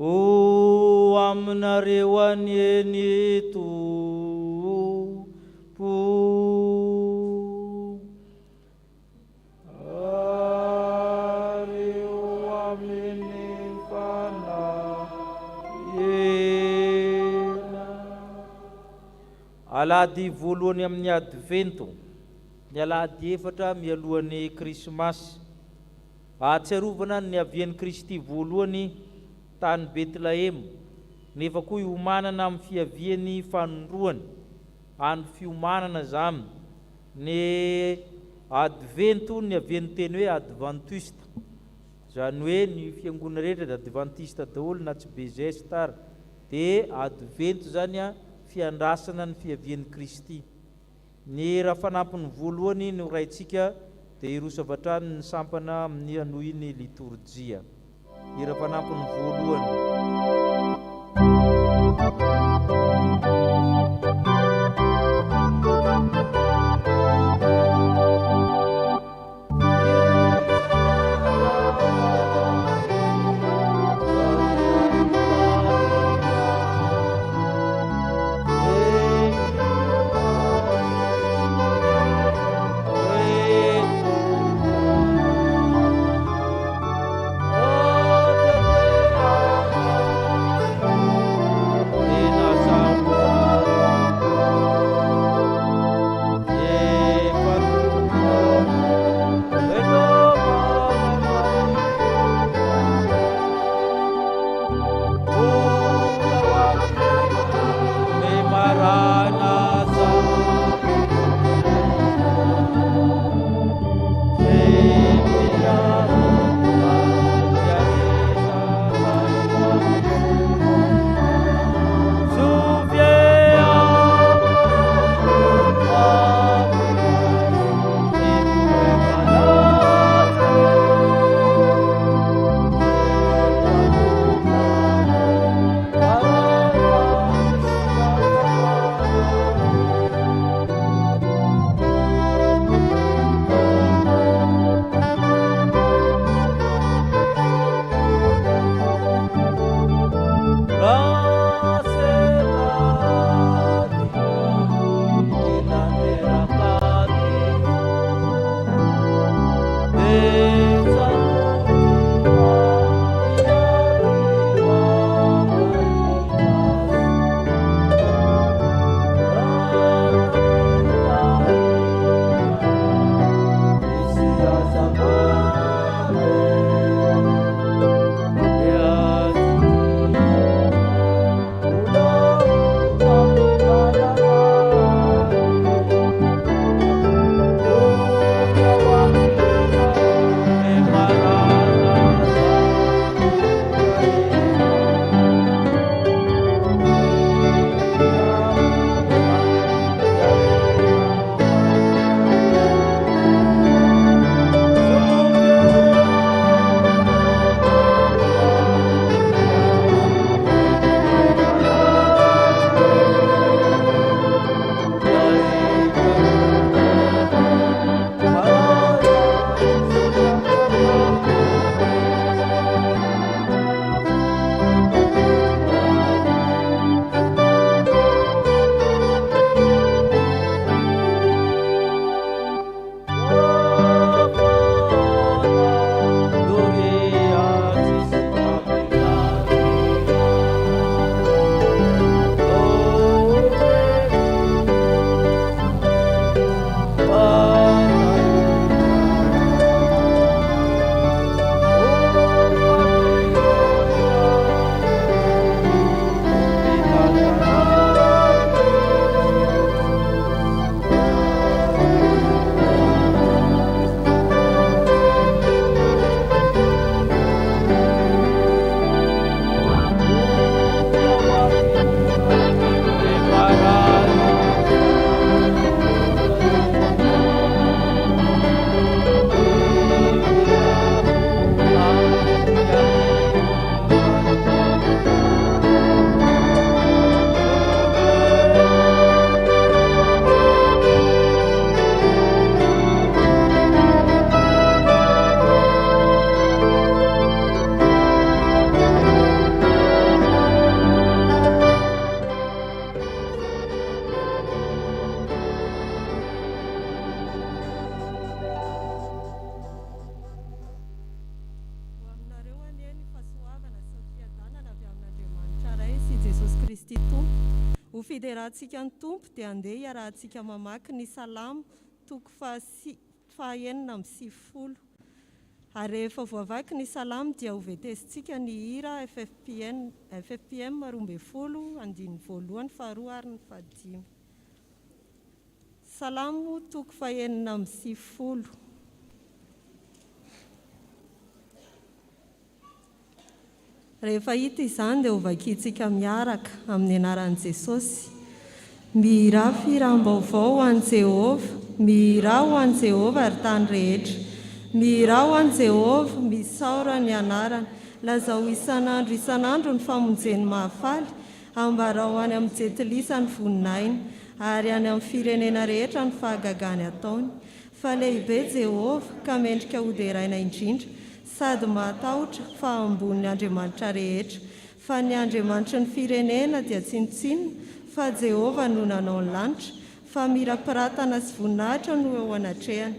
o aminareo anieny tompo. Ary eo amin'ny fanahena. Alahady voalohany amin'ny advento, ny alahady efatra mialohan'ny krismasy, ahatsiarovana ny avian'i Kristy voalohany tany Betlehema, nefa koa iomanana amin'ny fiaviany fanondroany, any fiomanana zany, ny advento ny avian'ny teny hoe adventiste, zany hoe ny fiangonana rehetra dia adventiste daholo na tsy bezesta ary, dia advento zany a fiandrasana ny fiavian'i Kristy. Ny raha fanampiny voalohany no raintsika dia Irosavatrany ny sampana amin'ny anohiny liturjia. Ny raha fanampiny voalohany. Ho fiderahantsika ny tompo dia andeha iarahantsika mamaky ny salamo toko fahaenina amby 70. Ary rehefa voavaky ny salamo dia ho vetesintsika ny hira FFPM 12, andiny voalohany, faharoa ary ny fahadimy. Salamo toko fahaenina amby 70. Rehefa hita izany dia ho vakintsika miaraka amin'ny anaran'i Jesosy. Mihira firam-baovao ho an'i Jehovah, mihira ho an'i Jehovah ary tany rehetra. Mihira ho an'i Jehovah, misaora ny anarany. Lazao isan'andro ny famonjeny mahafaly, ambarao any amin'ny jetilisa ny voninahiny, ary any amin'ny firenena rehetra ny fahagagany ataony. Fa lehibe Jehovah ka mendrika hoderaina indrindra, sady matahotra fa ambony Andriamanitra rehetra. Fa ny Andriamanitra ny firenena dia tsy nitsinona, fa Jehovah no nanao ny lanitra, fa mirapiratana sy voninahitra no eo anatrehany.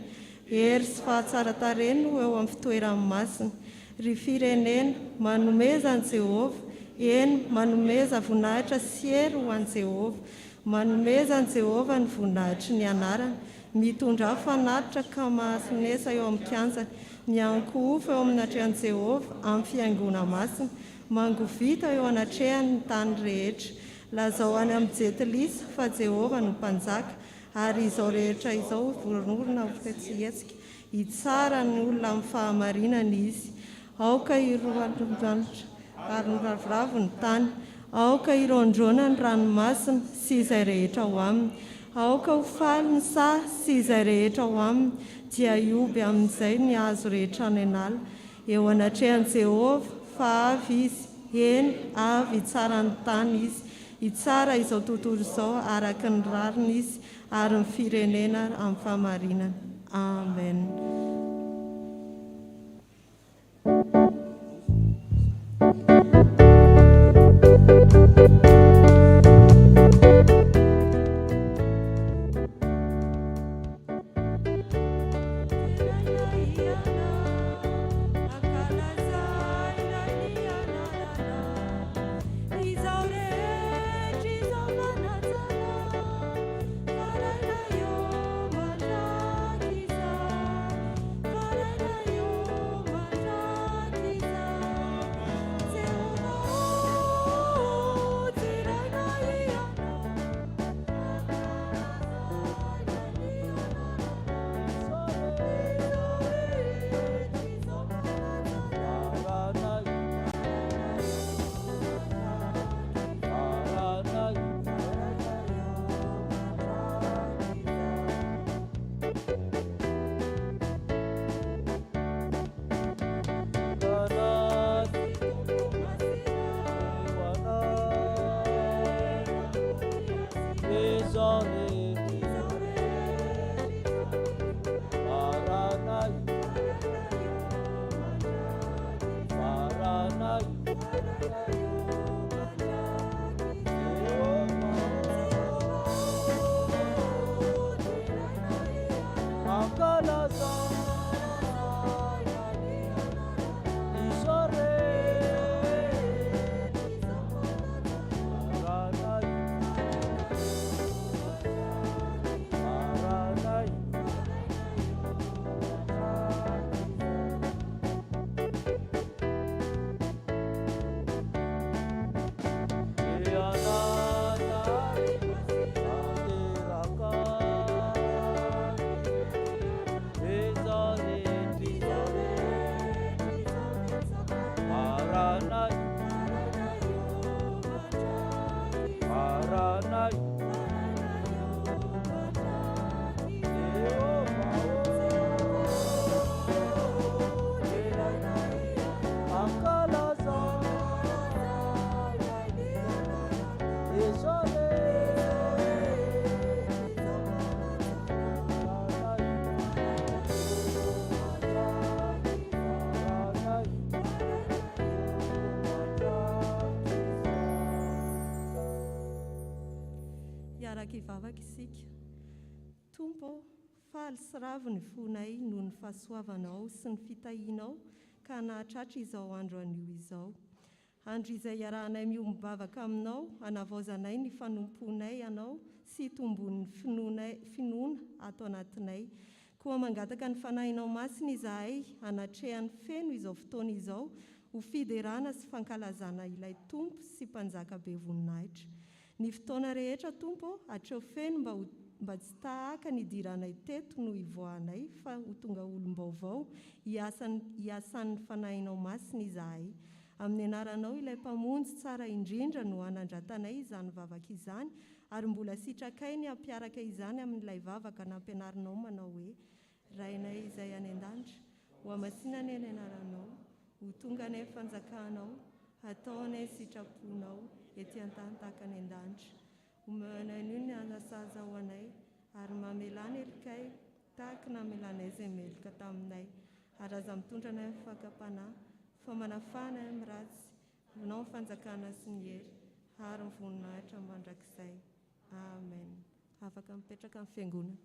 Hery sy fahatsara tareny no eo amin'ny fitoerany masina. Ry firenena, manomeza an'i Jehovah, eny manomeza voninahitra sy hery ho an'i Jehovah. Manomeza an'i Jehovah ny voninahitry ny anarany, mitondra fanatitra ka mahasinesa eo amin'ny kianjany. Miankohofo eo amin'ny atrehan'i Jehovah amin'ny fiaingona masina, mangovita eo anatrehany ny tany rehetra. Lazao any amin'ny jetilisa fa Jehovah no mpanjaka, ary izao rehetra izao voron'olona ho fihetsika. Hitsara ny olona amin'ny fahamarinana izy. Aoka iroan'andriamanitra ary ny ravoravo ny tany. Aoka irondrona ny ranomasina sy izay rehetra ao aminy. Aoka ho faly ny saha sy izay rehetra ao aminy, dia ioby amin'izay ny hazo rehetra any an'ala. Eo anatrehany Jehovah fa avy izy, eny avy tsara ny tany izy. Itsara izao tontolo izao araka ny rariny izy, ary ny firenena amin'ny fahamarinana. Amen. Ivavaka isika. Tompo, faly sy ravo ny fonay noho ny fahasoavanao sy ny fitahianao ka nahatratra izao andro anio izao. andro izay iarahanay miombavaka aminao, anavaozanay ny fanomponay ianao sy tombon'ny finoana ato anatinay. Koa mangataka ny fanahinao masina izahay anatrehan'ny feno izao fotoana izao, ho fiderana sy fankalazana ilay tompo sy mpanjaka be voninahitra. Ny fotoana rehetra tompo, hatreo feno mba tsy tahaka ny idiranay teto no ivoahanay, fa ho tonga olom-baovao hiasan'ny fanahinao masina izahay. Amin'ny anaranao ilay mpamonjy tsara indrindra no anandratanay izany vavaka izany, ary mbola sitrakay ny ampiaraka izany amin'ilay vavaka nampianarinao manao hoe: Rainay izay any an-danitra, ho amasinany any anaranao, ho tonga ny fanjakanao, ataonay sitraponao ety an-tany tahaka any an-danitra. Omenay ny anasaza ho anay, ary mamelany elikay tahaka namelanay izay meloka taminay, ary aza mitondra anay amin'ny fakapanahy, fa manafana amin'ny ratsy, nao fanjakana sy ny hery, ary ny voninahitra mandrakizay. Amen. Afaka mipetraka amin'ny fiangonana.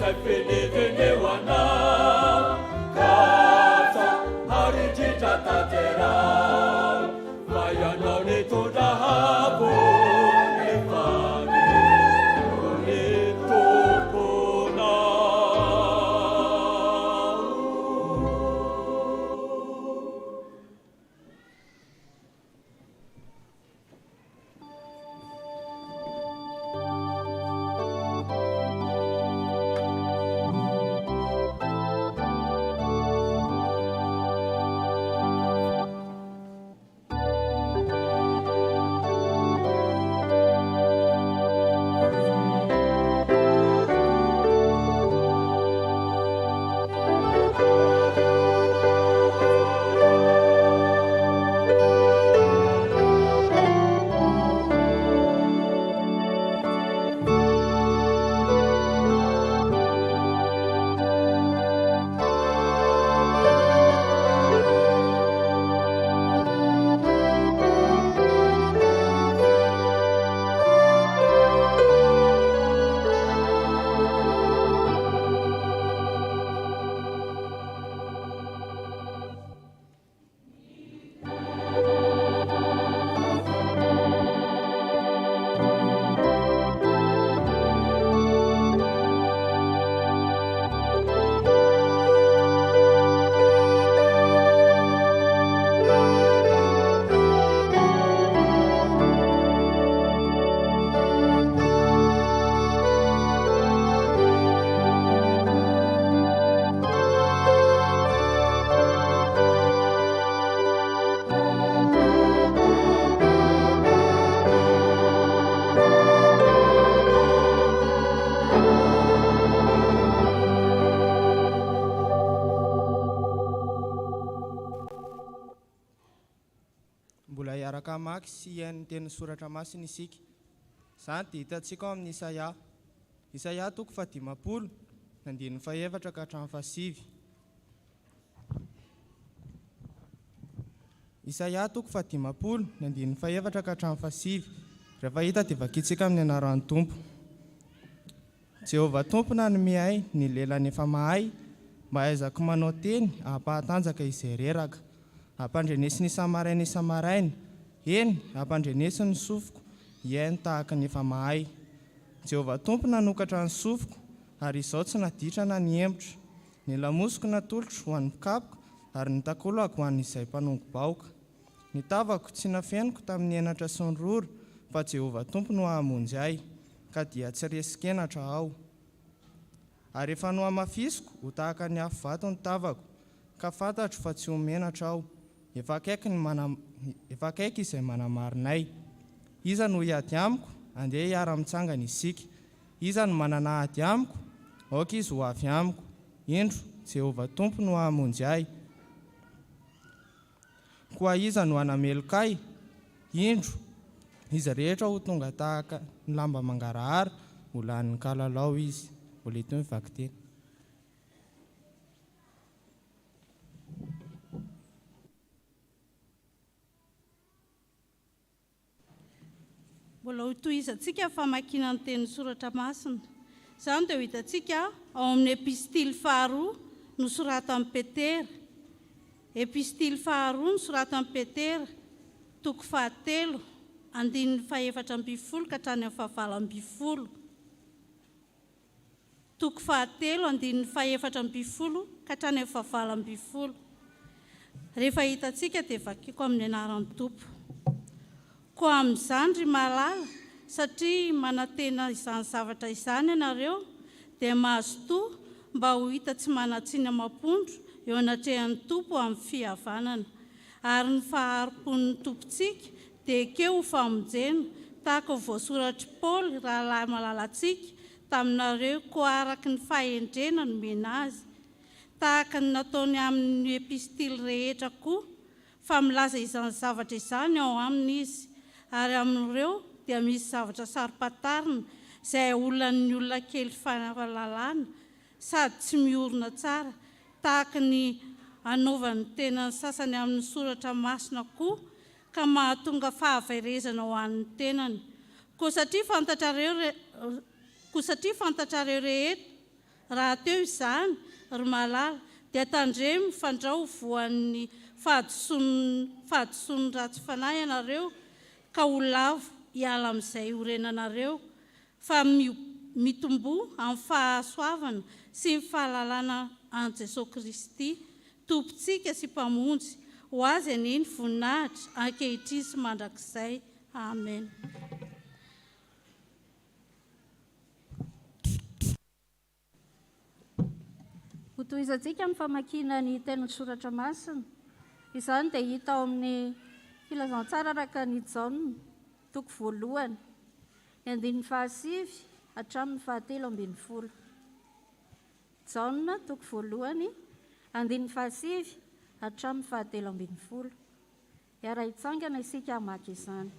Sai felice ne wana, casa afaka mamaky sy iain'ny teny soratra masina isika. Izany dia hitantsika ao amin'ny Isaia 50 andininy fahaefatra ka hatramin'ny fahasivy. Isaia 50 andininy fahaefatra ka hatramin'ny fahasivy. Rehefa hita dia vakitsika amin'ny anaran'ny Tompo. Jehovah tompona no mihay ny lelany efa mahay, mba aizako manao teny ampahatanjaka izay reraka. Ampandrenesiny isamaraina, eny ampandrenesiny ny sofiko, iainy tahaka ny efa mahay. Jehovah tompona nokatra ny sofiko, ary izao tsy naditra na ny emotra. Ny lamosiko natolotro ho an'ny mikapoka, ary ny takolako ho an'izay mpanongo-baoka. Ny tavako tsy nafeniko tamin'ny enatra sy ny rora, fa Jehovah tompo no hahamonjy ahy, ka dia tsy resik-enatra aho. Ary efa no hamafisiko ho tahaka ny afo vato ny tavako, ka fantatro fa tsy homenatra aho. Efa akaiky izay manamarinay. Iza no hiady amiko, andeha hiara-mitsangana isika. Iza no mananahady amiko, aoka izy ho avy amiko. Indro, Jehovah tompo no hahamonjy ahy. Koa iza no hanameloka ahy, indro, izy rehetra ho tonga tahaka ny lamba mangarahara, ho lanin'ny kalalao izy. Olety ny vaky teny. Mbola ho tohizantsika famakiana ny teny soratra masina. Izany dia ho hitantsika ao amin'ny epistily faharoa nosoratan'i Petera. Epistily faharoa nosoratan'i Petera, toko 7, andininy fahaefatra amby folo ka hatrany amin'ny fahavalo amby folo. Toko 7, andininy fahaefatra amby folo ka hatrany amin'ny fahavalo amby folo. Rehefa hitantsika dia vakiko amin'ny anaran'ny Tompo. Ko amin'izany ry malala, satria manantena izany zavatra izany ianareo, dia mahazo toa mba ho hita tsy manatsiny amampondro eo anatrehan'ny Tompo amin'ny fihavanana. Ary ny faharom-pon'ny tompontsika dia keo ho famonjena, tahaka ho voasoratry Paoly rahalahy malalantsika taminareo, koa araka ny fahendrena no mena azy. Tahaka ny nataony amin'ny epistily rehetra koa, fa milaza izany zavatra izany ao aminy izy. Ary amin'ireo dia misy zavatra saropatarina izay olonan'ny olona kely fahalalana sady tsy miorina tsara, tahaka ny anaovan'ny tenany sasany amin'ny soratra masina koa, ka mahatonga fahaverezana ho an'ny tenany. Koa satria fantatrareo rehetra raha teo izany ry malala, dia tandremo fandrao voan'ny fahadisoan'ny ratsy fanahy ianareo, ka ho lavo hiala amin'izay horenanareo, fa mitombo amin'ny fahasoavana sy ny fahalalana an' Jesosy Kristy, tompontsika sy mpamonjy, ho azy aneny voninahitra ankehitriny sy mandrakizay. Amen. Ho tohizantsika amin'ny famakiana ny tenin'ny soratra masina. Izany dia hita ao amin'ny filazantsara araka ny Jaona, toko 1, andininy fahasivy hatramin'ny 7:10. Jaona, toko 1, andininy fahasivy hatramin'ny 7:10. Iara hitsangana isika hamaky izany.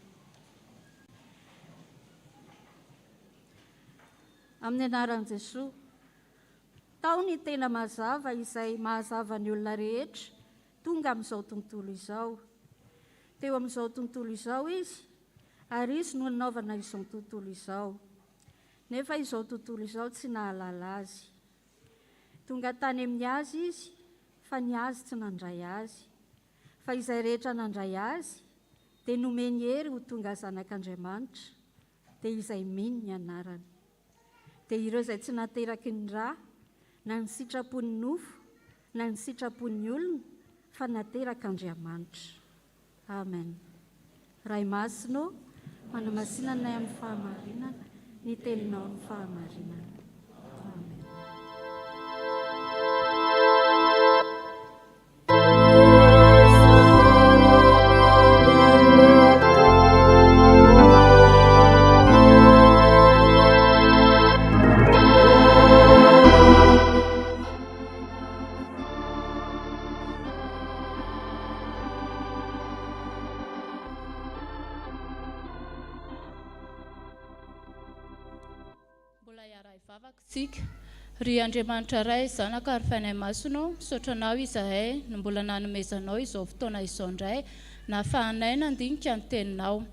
Amin'ny anaran'i Jesosy. Tao ny tena mazava izay mahazava ny olona rehetra tonga amin'izao tontolo izao. Teo amin'izao tontolo izao izy, ary izy no nanaovana izao tontolo izao. Nefa izao tontolo izao tsy nahalala azy. Tonga tany amin'ny azy izy, fa ny azy tsy nandray azy. Fa izay rehetra nandray azy, dia nomeny hery ho tonga zanak'Andriamanitra, dia izay mino ny anarany. Dia ireo izay tsy nateraky ny rà, na ny sitrapon'ny nofo, na ny sitrapon'ny olona, fa naterak'Andriamanitra. Amen. Ray masino, manamasinanay amin'ny fahamarinana, ny teninao ny fahamarinana. Amen. vakintsika ry Andriamanitra ray zanaka ary fainay masonao misaotranao izahay no mbola nanomezanao izao fotoana izao indray na fahanay nandinika ny teninao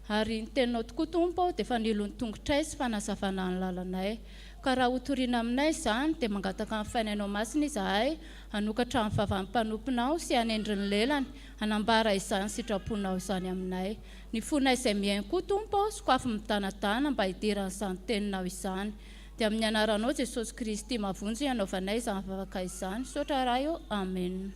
ary ny teninao tokoa tompo dia fanilo ny tongotray sy fanazavana ny lalanay ka raha hotoriana aminay izany dia mangataka ny fainainao masina izahay hanokatra ny vavan'ny mpanomponao sy hanendry ny lelany hanambara izany sitraponao izany aminay ny fonay izay mihainy koa tompo sokoafy mitanatana mba hidiran'izany teninao izany dia amin'ny anaranao Jesosy Kristy mavonjy hanaovanay izany vavaka izany sotra raha eo amen.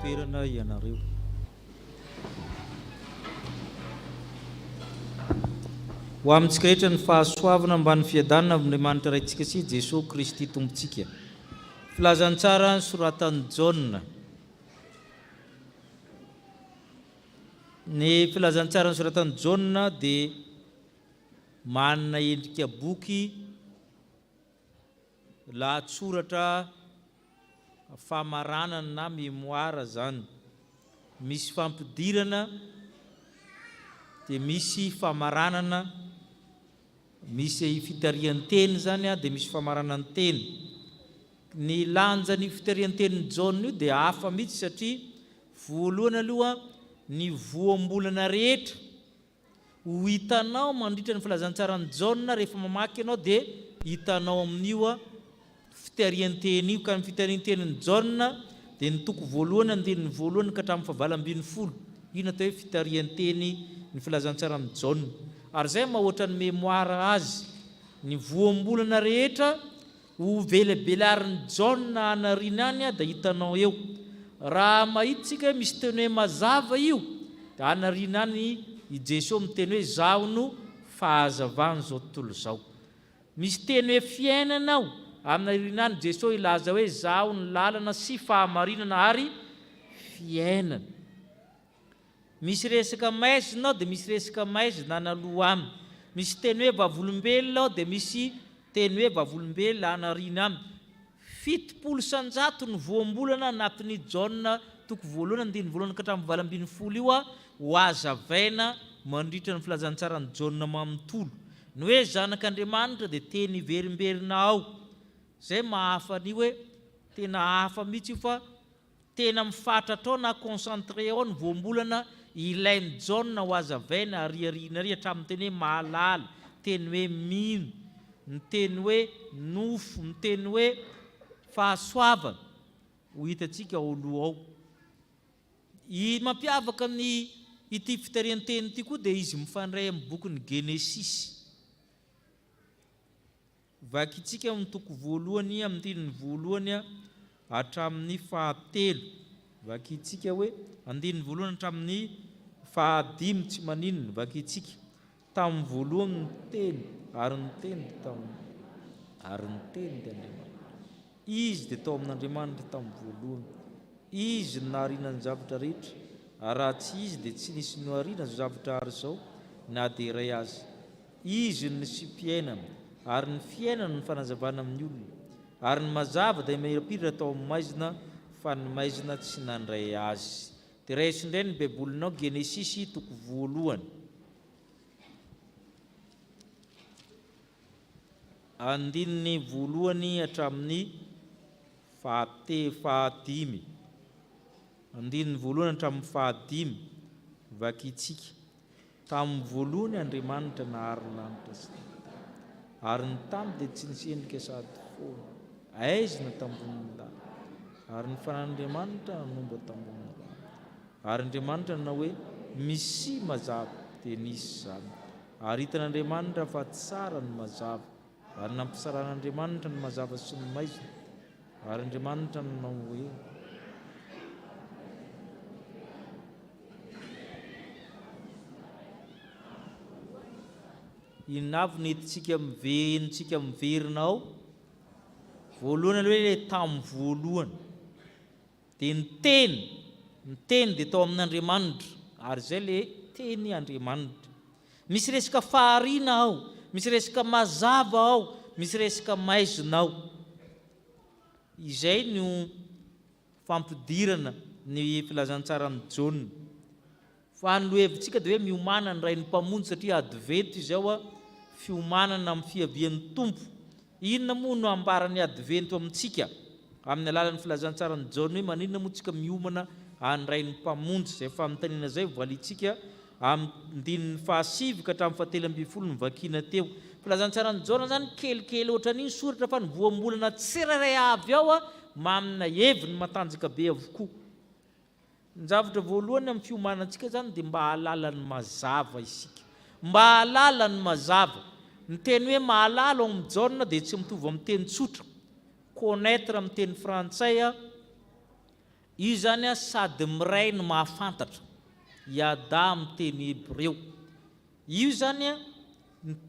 Toerana ianareo ho amintsika rehetra ny fahasoavana mba ny fiadanana amin'Andriamanitra raintsika sy Jesosy Kristy tompontsika. Filazantsara ny soratan'i Jaona. Ny filazantsara ny soratan'i Jaona dia manana endrika boky lahatsoratra famaranana na mémoire zany, misy fampidirana dia misy famaranana, misy fitarian-teny zany dia misy famaranan-teny. Ny lanjan'ny fitarian-tenin'ny Jaona io dia hafa mihitsy satria voalohany aloha ny voambolana rehetra ho hitanao mandritra ny filazantsarany Jaona rehefa mamaky ianao dia hitanao amin'io fitarian-teny io. Ka ny fitarian-tenin'ny Jaona dia ny toko voalohany andinin'ny voalohany ka hatramin'ny fahavalo-ambin'ny folo. Io natao hoe fitarian-teny ny filazantsarany Jaona. Ary zay mahoatra ny mémoire azy, ny voambolana rehetra ho velabelarin'ny Jaona anariana any dia hitanao eo. Raha mahitsika misy teny hoe mazava io dia anariana any i Jesosy miteny hoe zaho no fahazavany zao tontolo zao. Misy teny hoe fiainanao amin'ny any Jesosy ilaza hoe zaho ny lalana sy fahamarinana ary fiainana. Misy resaka maizina dia misy resaka maizina analoha aminy. Misy teny hoe vavolombelona dia misy teny hoe vavolombelona anariana aminy. 70 sanjato ny voambolana anatin'ny Jaona toko voalohany andininy voalohany ka hatramin'ny fahavalo-ambin'ny folo io ho azavaina mandritra ny filazantsarany Jaona manontolo. Ny hoe zanak'Andriamanitra dia teny verimberina ao. Zay mahafa ny hoe tena hafa mihitsy io fa tena mifatra tao na concentré ao ny voambolana ilain'ny Jaona ho azavaina ariariana ary hatramin'ny teny hoe mahalala, teny hoe mino, ny teny hoe nofo, ny teny hoe fahasoavana ho hitantsika ao aloha ao. I mampiavaka ny ity fitarian-teny ity koa dia izy mifandray amin'ny bokin'ny Genesisy. Vakitsika amin'ny toko voalohany amin'ny andininy voalohany hatramin'ny fahatelo. Vakitsika hoe andininy voalohany hatramin'ny fahadimy tsy maninona. Vakitsika tamin'ny voalohany ny teny ary ny teny ary ny teny dia Andriamanitra. Izy dia tao amin'Andriamanitra tamin'ny voalohany. Izy nahariana ny zavatra rehetra, ary raha tsy izy dia tsy nisy nohariana ny zavatra ary izao na dia iray azy. Izy ny nisy-piainana ary ny fiainana ny fanazavana amin'ny olona, ary ny mazava dia mihirapiratra tao amin'ny maizina fa ny maizina tsy nandray azy. Dia raha indray ny baibolinao Genesisy toko voalohany andininy voalohany hatramin'ny fahadimy. Andininy voalohany hatramin'ny fahadimy. Vakitsika tamin'ny voalohany Andriamanitra nahary ny lanitra sy ny tany, ary ny tany dia tsy nisy endrika sady foana, aizina tambonin'ny lalitra, ary ny fanan'Andriamanitra nanomba tambonin'ny rano. ary Andriamanitra nanao hoe misy mazava dia nisy zany, ary hitan'Andriamanitra fa tsara ny mazava, ary nampisaran'Andriamanitra ny mazava sy ny maizina, ary Andriamanitra nanao hoe inavy nentintsika mivenontsika miverina ao voalohany aloha hoe tamin'ny voalohany dia ny teny dia tao amin'Andriamanitra, ary izay le teny Andriamanitra. Misy resaka fahariana ao, misy resaka mazava ao, misy resaka maizina ao. Izay no fampidirana ny filazantsarany Jaona. Fa ny lohevitsika dia hoe miomana ny ray ny mpamonjy, satria advento izy ao fiomanana amin'ny fiavian'ny Tompo. Inona moa no ambarany advento amintsika amin'ny alalan'ny filazantsarany Jaona hoe maninona moa tsika miomana any ray ny mpamonjy, izay fanontaniana izay valitsika amin'ny 7 ka hatramin'ny 7 ny vakina teo. Filazantsarany Jaona zany kelikely ohatran'iny soratra fa nivoambolana tsiraray avy ao mamina heviny matanjaka be avokoa. Ny zavatra voalohany amin'ny fiomanantsika zany dia mba hahalala ny mazava isika, mba hahalala ny mazava. Ny teny hoe mahalala ao amin'ny Jaona dia tsy mitovy amin'ny teny tsotra. Connaître amin'ny teny frantsay io zany sady miray ny mahafantatra, iada amin'ny teny hébreu. Io zany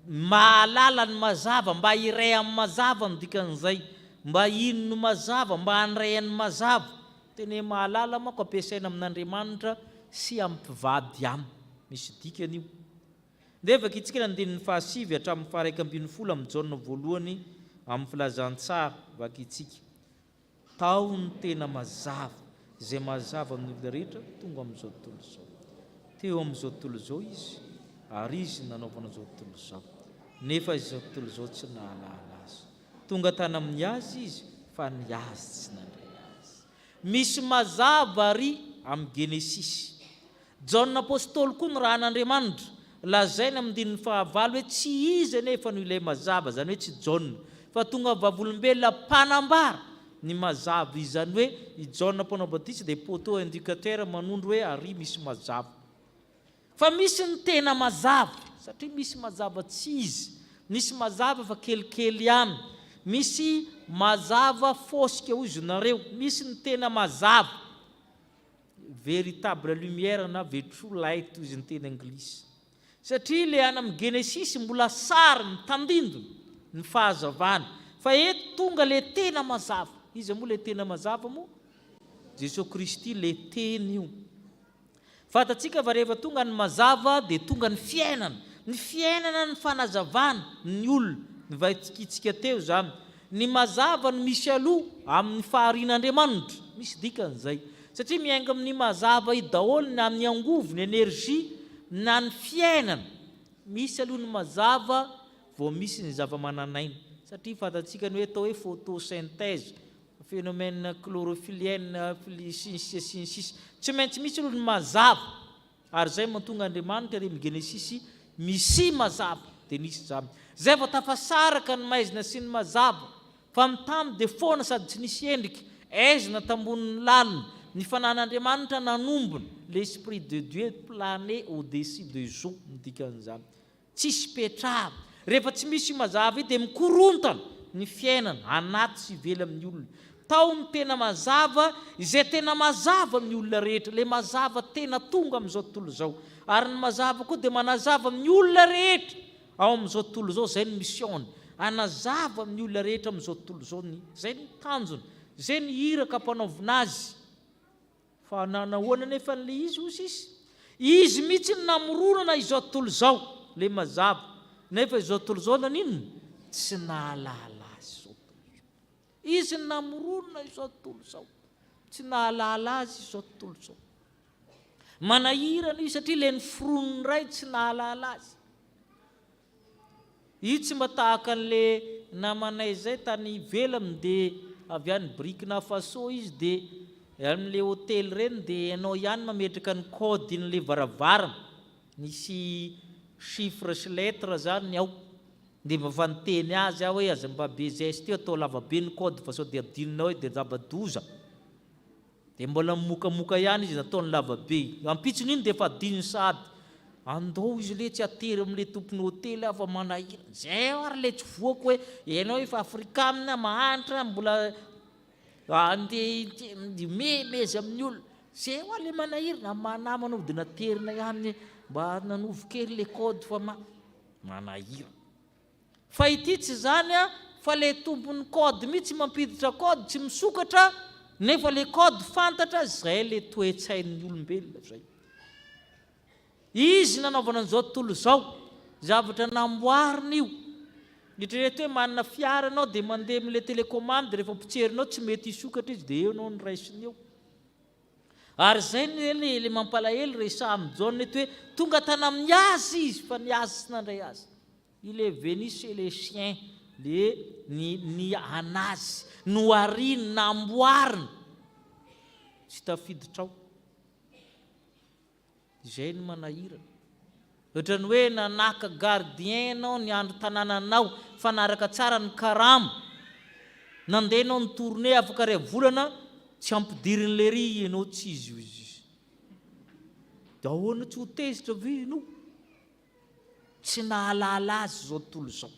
mahalala ny mazava, mba iray amin'ny mazava ny dikan'izay, mba ino ny mazava, mba hanray ny mazava. Teny mahalala manko ampiasaina amin'Andriamanitra sy ampivady aminy, misy dikany io. Dia vakitsika ny 7 hatramin'ny 1 amin'ny Jaona voalohany amin'ny filazantsara vakitsika. Tao ny tena mazava, izay mazava amin'ny olona rehetra tonga amin'izao tontolo izao. Teo amin'izao tontolo izao izy, ary izy nanaovana izao tontolo izao. Nefa izao tontolo izao tsy nahalala azy. Tonga tany amin'ny azy izy, fa ny azy tsy nandray azy. Misy mazava ary amin'ny Genesisy. Jaona apôstôly koa ny rahan'Andriamanitra lazaina amin'ny 9 hoe tsy izy nefa no ilay mazava, zany hoe tsy Jaona, fa tonga vavolombelona mpanambara ny mazava, izany hoe i Jaona mpanao batisa dia poteau indicateur manondro hoe ary misy mazava. Fa misy ny tena mazava, satria misy mazava tsy izy, misy mazava fa kelikely aminy, misy mazava fosika hozy nareo, misy ny tena mazava, véritable lumière na the true light hozy ny teny anglisy. Satria ilay any amin'ny Genesisy mbola sary mitandindona ny fahazavana, fa eto tonga le tena mazava. Izy moa le tena mazava moa Jesosy Kristy le teny io. Fatatsika fa rehefa tonga ny mazava dia tonga ny fiainana ny fanazavana ny olona, ny vaitsika teo zany. Ny mazava no misy aloha amin'ny faharian'Andriamanitra, misy dikan'izay. Satria miainga amin'ny mazava i daholo na amin'ny angovo, ny energia na ny fiainana. Misy aloha ny mazava vao misy ny zava-mananaina. Satria fatatsika ny hoe atao hoe photosynthèse, phénomène chlorophyllienne, sinsis. Tsy maintsy misy aloha ny mazava, ary zay mahatonga Andriamanitra re Genesisy misy mazava dia nisy zany. Zay vao tafasaraka ny maizina sy ny mazava, fa mitamy dia foana sady tsy nisy endrika, aizina tambonin'ny lalina, ny fanan'Andriamanitra nanombona, l'esprit de Dieu plané au-dessus des eaux, dikan'izany. Tsisy petrahana. Rehefa tsy misy mazava dia mikorontana ny fiainana anaty sy ivela amin'ny olona. Tao ny tena mazava, izay tena mazava amin'ny olona rehetra, le mazava tena tonga amin'izao tontolo izao. Ary ny mazava koa dia manazava amin'ny olona rehetra ao amin'izao tontolo izao, zay ny misiony. Anazava amin'ny olona rehetra amin'izao tontolo izao, zay ny tanjony, zay ny iraka ampanaovina azy. Fa nahoana nefa le izy hozy izy mihitsy ny namoronana izao tontolo izao, le mazava. Nefa izao tontolo izao naninona? Tsy nahalala azy izao tontolo izao. Izy ny namoronana izao tontolo izao, tsy nahalala azy izao tontolo izao. Manahirana izy satria le ny foroniny ray tsy nahalala azy. Io tsy mba tahaka an'le namanay zay tany ivelany dia avy any Burkina Faso izy dia amin'le hôtely reny dia ianao ihany mametraka ny kôdin'le varavarana, nisy chiffre sy lettre zany ao, dia mba fanteny azy aho hoe aza mba be zesty atao lavabe ny kôdy fa sao dia adinonao dia zabadoza. dia mbola mokamoka ihany izy nataony lavabe. Ampitsony iny dia efa diny sady andao izy le tsy atery amin'le tompony hôtely afa manahira. Zay ary le tsy voako hoe ianao efa afrikanina mahantra mbola andeha memezy amin'ny olona. Zay ho le manahira na manamanao dia naterina ihany mba nanovo kely le kody fa manahira. Fa ity tsy zany fa le tompony kody mihitsy mampiditra kody tsy misokatra nefa le kody fantatra. Zay le toe-tsain'ny olombelona zay. Izy nanaovana an'izao tontolo izao zavatra namboarina io. Mieritrereto hoe manana fiara anao dia mandeha amin'ile télécommande rehefa potserinao tsy mety hisokatra izy dia eo anao ny raisiny eo. Ary zay le mampalahelo resa amin'izao nety hoe tonga tana miasa izy fa niasa sy nandray azy. Il est venu chez les chiens, ny anazy noariny namboarina tsy tafiditra ao. Izay ny manahirana. Ohatrany hoe nanaka gardien anao ny andro tanànanao fa naraka tsara ny karama, nandeha anao ny tournée afaka ray volana tsy ampidirin'le ry ianao tsy izy io izy. Dia ahoana tsy ho tezitra ve ianao? Tsy nahalala azy zao tontolo zao.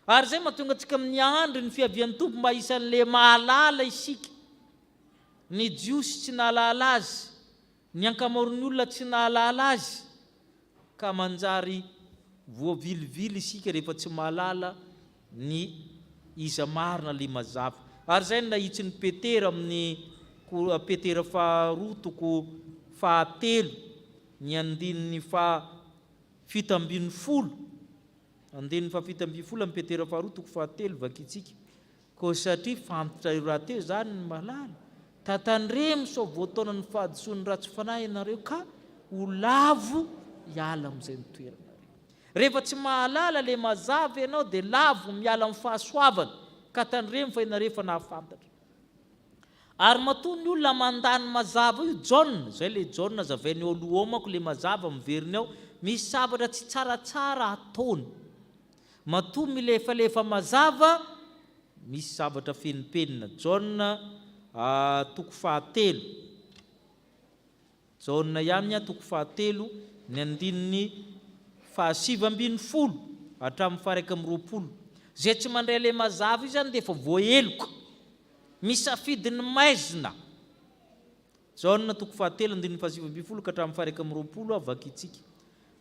Ary zay mahatonga antsika amin'ny andro ny fiavian'ny tompo mba isan'le mahalala isika. Ny jiosy tsy nahalala azy, ny ankamaroan'ny olona tsy nahalala azy, ka manjary voavilivily isika rehefa tsy mahalala ny iza marina le mazava. Ary zay nahitsy ny Petera amin'ny Petera faharoa toko fahatelo ny andininy fahafito ambin'ny folo. Andininy fahafito ambin'ny folo amin'ny Petera faharoa toko fahatelo vakitsika. Ko satria fantatra io rahateo zany ny malala. Tatandremo sao voataona ny fahadisoan'ny ratsy fanahy ianareo ka ho lavo hiala amin'izay ny toerana. Rehefa tsy mahalala le mazava ianao dia lavo miala amin'ny fahasoavana ka tandremo fa ianareo efa nahafantatra. Ary matoa ny olona mandany mazava io jaune, zay le jaune zavainy oloomako le mazava miveriny ao, misy zavatra tsy tsaratsara ataony. Matoa milefalefa mazava, misy zavatra fenipenina. Jaune toko fahatelo. Jaune ihany toko fahatelo ny andininy fahasivy ambin'ny folo hatramin'ny faha 120. Zay tsy mandray le mazava io zany dia efa voaheloka. Misafidiny maizina. Jaune toko fahatelo andininy fahasivy ambin'ny folo ka hatramin'ny faha 120 avakitsika.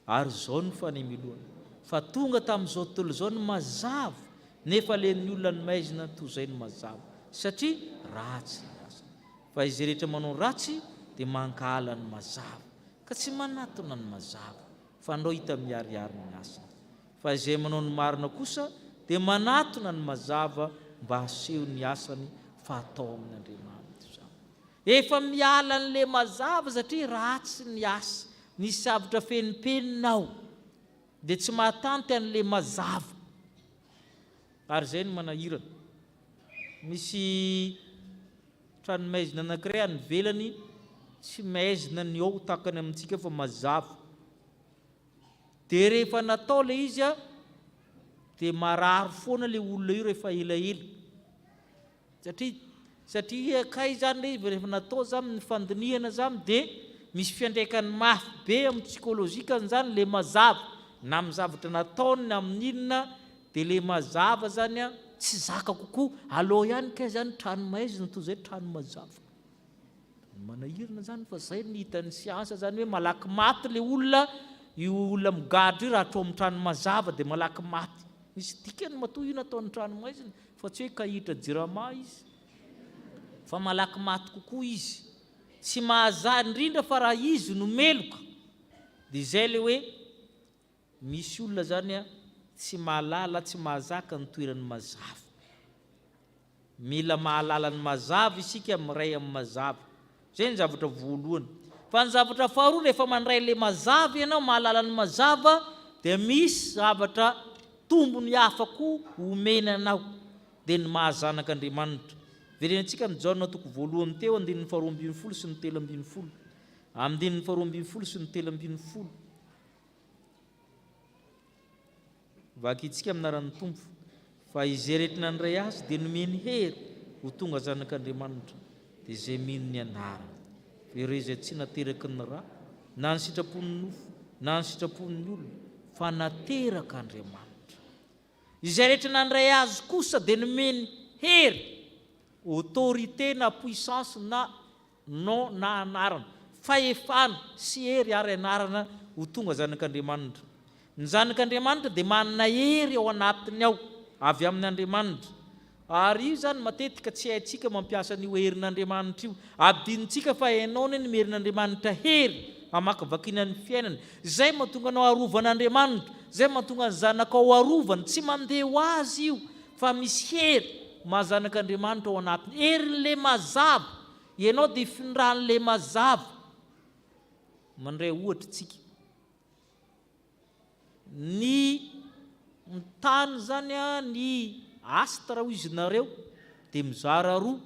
Ary zao ny fanemeloana. Fa tonga tamin'izao tontolo izao ny mazava nefa len'ny olona ny maizina toy izay ny mazava. Satria ratsy ny asany. Fa izy rehetra manao ratsy dia mankala ny mazava. Ka tsy manatona ny mazava fa andao hita miariary ny asany. Fa izay manao ny marina kosa dia manatona ny mazava mba haseho ny asany fa atao amin'Andriamanitra. Efa miala n'le mazava satria ratsy ny asa. Nisy zavatra fenipenina ao dia tsy mahatanty an'le mazava. Ary zay ny manahirana. Misy tranomaizina anankiray any velany tsy maizina ny ao takany amintsika fa mazava. Dia rehefa natao le izy dia marary foana le olona io rehefa elaela. Satria kay zany le rehefa natao zany ny fandinihana zany dia misy fiandraikany mafy be amin'ny psikolojikany zany le mazava. Na amin'ny zavatra nataony na amin'ny inona dia le mazava zany tsy zaka kokoa. Aleo ihany kay zany trano maizina toy izay trano mazava. Manahirana zany fa zay ny hitan'ny siansa zany hoe malaky maty le olona. Io olona migadra io raha atao amin'ny trano mazava dia malaky maty. Misy dikany matoa io nataon'ny trano maizina fa tsy hoe kahitra jirama izy. Fa malaky maty kokoa izy. Tsy mahazary indrindra fa raha izy no meloka. Dia izay le hoe misy olona zany tsy mahalala, tsy mahazaka ny toeran'ny mazava. Mila mahalala ny mazava isika miray amin'ny mazava. Zay ny zavatra voalohany. Fa ny zavatra faharoa rehefa mandray le mazava ianao mahalala ny mazava dia misy zavatra tombony hafa koa omenanao dia ny mahazanak'Andriamanitra. Verenantsika ny Jaune toko voalohany teo andininy faharoa ambin'ny folo sy ny telo ambin'ny folo. Andininy faharoa ambin'ny folo sy ny telo ambin'ny folo. Vakitsika aminaran'ny tompo fa izay rehetra nandray azy dia nomeny hery ho tonga zanak'Andriamanitra dia izay mino ny anarany. ireo izay tsy nateraky ny raha na ny sitrapon'ny nofo na ny sitrapon'ny olona fa nateraka Andriamanitra. Izay rehetra nandray azy kosa dia nomeny hery, autorité na puissance na non na anarana, fahefana sy hery ary anarana ho tonga zanak'Andriamanitra. Ny zanak'Andriamanitra dia manana hery ao anatiny ao avy amin'ny Andriamanitra. Ary io zany matetika tsy haintsika mampiasa n'io herin'Andriamanitra io. Adinitsika fa hainao ny herin'Andriamanitra hery hamakavakiana ny fiainana. Zay mahatonga anao arovan'Andriamanitra, zay mahatonga ny zanakao arovany. Tsy mandeha ho azy io fa misy hery mahazanak'Andriamanitra ao anatiny. Herin'le mazava, ianao dia findrahan'le mazava. Mandray ohatra tsika. Ny tany zany ny astra ho izy nareo dia mizara roa.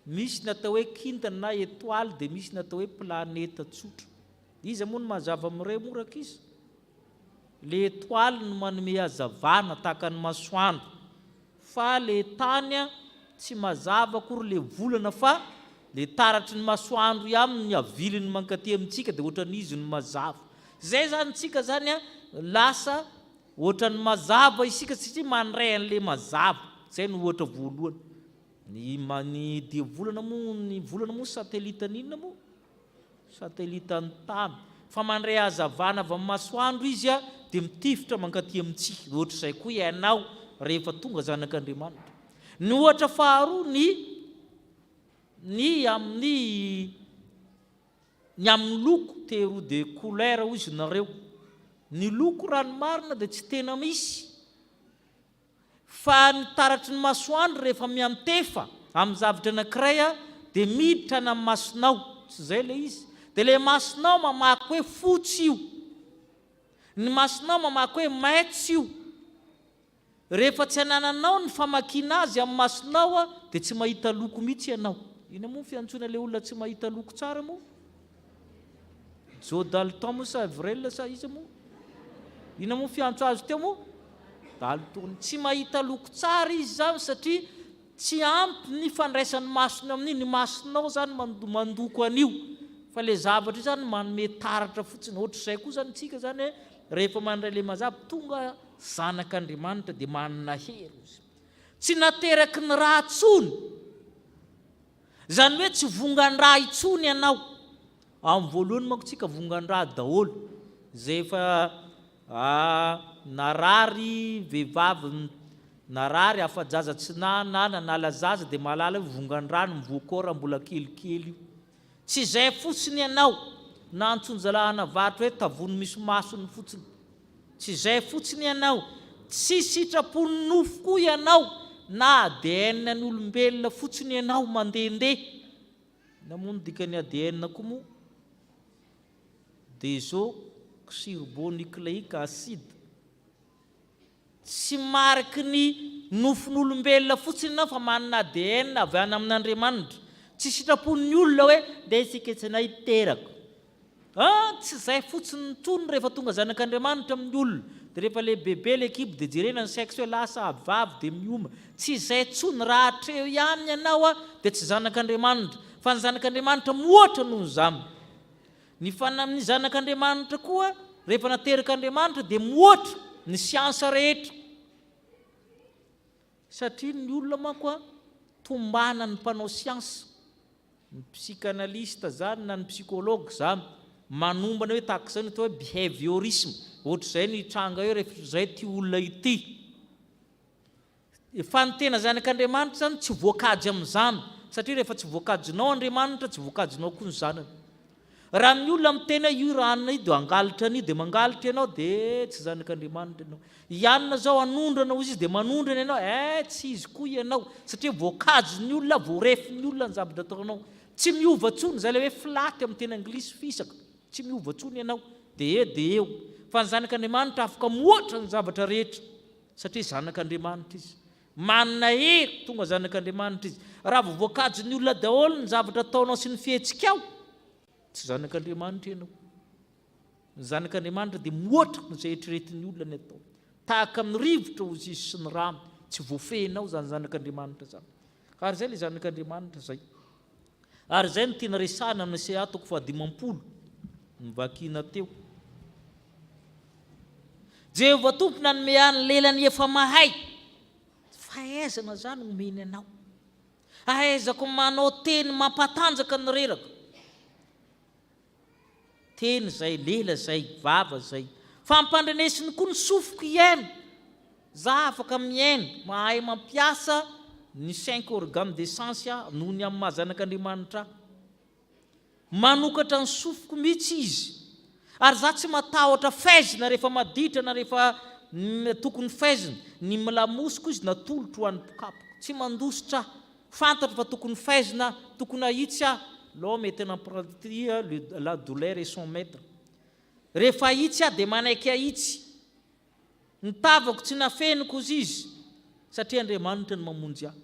Misy natao hoe kintana na étoile dia misy natao hoe planeta tsotra. Izy moa no mazava amin'ireo moraka izy. Le étoile no manome hazavana tahaka ny masoandro, fa le tany tsy mazava akory le volana, fa le taratry ny masoandro ihany ny aviliny mankaty amintsika dia ohatran'izy no mazava. Zay zany tsika zany lasa ohatran'ny mazava isika satria mandray an'le mazava. Zay no ohatra voalohany. Ny dia volana moa satellite ninona moa? Satellite ny tany. Fa mandray hazavana avy amin'ny masoandro izy dia mitifitra mankaty amintsika. Ohatra izay koa ianao rehefa tonga zanak'Andriamanitra. Ny ohatra faharoa ny amin'ny loko tero de couleur ho izy nareo. Ny loko ranomarina dia tsy tena misy, fa ny taratry ny masoandro rehefa miantefa amin'ny zavatra anankiray dia miditra any amin'ny masonao. Tsy zay le izy. Dia le masonao mamaky hoe fotsy io, ny masonao mamaky hoe maitso io. Rehefa tsy anananao ny famakiana azy amin'ny masonao dia tsy mahita loko mihitsy ianao. Ina moa fiantsoana le olona tsy mahita loko tsara moa? Joe Dalton moa sa Avril sa iza moa? Ina moa fiantso azy teo moa? Dalton. Tsy mahita loko tsara izy zany satria tsy ampy ny fandraisan'ny masony amin'iny. Ny masonao zany mandoko an'io, fa le zavatra io zany manome taratra fotsiny. Ohatra izay koa zany tsika zany rehefa mandray le mazava tonga zanak'Andriamanitra dia manana hery izy. Tsy nateraky ny raha tsony, zany hoe tsy vongan-draha itsony ianao. Amin'ny voalohany manko tsika vongan-draha daholo. Zay efa narary vehivavy, narary afa-jaza tsy nala zaza dia malala hoe vongan-drano mivokora mbola kelikely io. Tsy izay fotsiny ianao na antsonjalahana vatra hoe tavony misy masony fotsiny. Tsy izay fotsiny ianao. Tsy sitrapony nofo koa ianao na ADN ny olombelona fotsiny ianao mandehandeha. Na moa ny dikany ADN koa moa? Désoxyribonucléique acide. Tsy mariky ny nofon'olombelona fotsiny ianao fa manana ADN avy any amin'Andriamanitra. Tsy sitrapon'ny olona hoe ndeha siketsanay teraka. Tsy izay fotsiny tsony rehefa tonga zanak'Andriamanitra amin'ny olona. Dia rehefa le bebe l'équipe de jirena ny sexe hoe lasa avavy dia mioma. Tsy izay tsony raha hatreo ihany ianao dia tsy zanak'Andriamanitra. Fa ny zanak'Andriamanitra moatra noho izany. Ny zanak'Andriamanitra koa rehefa naterak'Andriamanitra dia moatra ny siansa rehetra. Satria ny olona manko tombana ny mpanao siansa, ny psychanalyste zany na ny psychologue zany, manombana hoe tahaka izany atao hoe behaviorisme. Ohatra izay ny tranga hoe rehefa izay ty olona ity. Fa ny tena zanak'Andriamanitra zany tsy voakajy amin'izany, satria rehefa tsy voakajinao Andriamanitra tsy voakajinao koa ny zanany. Raha ny olona miteny io ranona io dia angalitra an'io dia mangalitra ianao dia tsy zanak'Andriamanitra ianao. Ianona zao anondrana hozy izy dia manondrana ianao, tsy izy koa ianao, satria voakajy ny olona, voarefy ny olona ny zavatra ataonao. Tsy miova tsony, zay le hoe flat amin'ny teny anglisy fisaka. Tsy miova tsony ianao dia eo. Fa ny zanak'Andriamanitra afaka moatra ny zavatra rehetra satria zanak'Andriamanitra izy. Manana hery tonga zanak'Andriamanitra izy. Raha voakajy ny olona daholo ny zavatra ataonao sy ny fihetsika tsy zanak'Andriamanitra ianao. Ny zanak'Andriamanitra dia moatra izay eritreretin'ny olona ny atao. Tahaka amin'ny rivotra hozy izy sy ny rano, tsy voafehinao zany zanak'Andriamanitra zany. Ary zay le zanak'Andriamanitra zay. ary zay no tena resana amin'ny Seha toko 15 nivakina teo. Jehovah tompony nanome any lelany efa mahay, fahaizana zany omeny anao, ahaizako manao teny mampatanjaka ny reraka, teny zay lela zay vava zay, fampandrenesiny koa ny sofiko iaina, za afaka miaina mahay mampiasa ny 5 organes d'essence noho ny amin'ny mahazanak'Andriamanitra, manokatra ny sofiko mihitsy izy, ary za tsy matahotra faizina rehefa maditra na rehefa tokony faizina, ny milamosiko izy na tolotro ho an'ny pokapoko, tsy mandositra, fantatra fa tokony faizina, tokony ahitsy l'homme est un apprenti, la douleur est son maître. Rehefa ahitsy dia manaiky ahitsy, ny tavako tsy nafeniko izy satria Andriamanitra ny mamonjy ahy,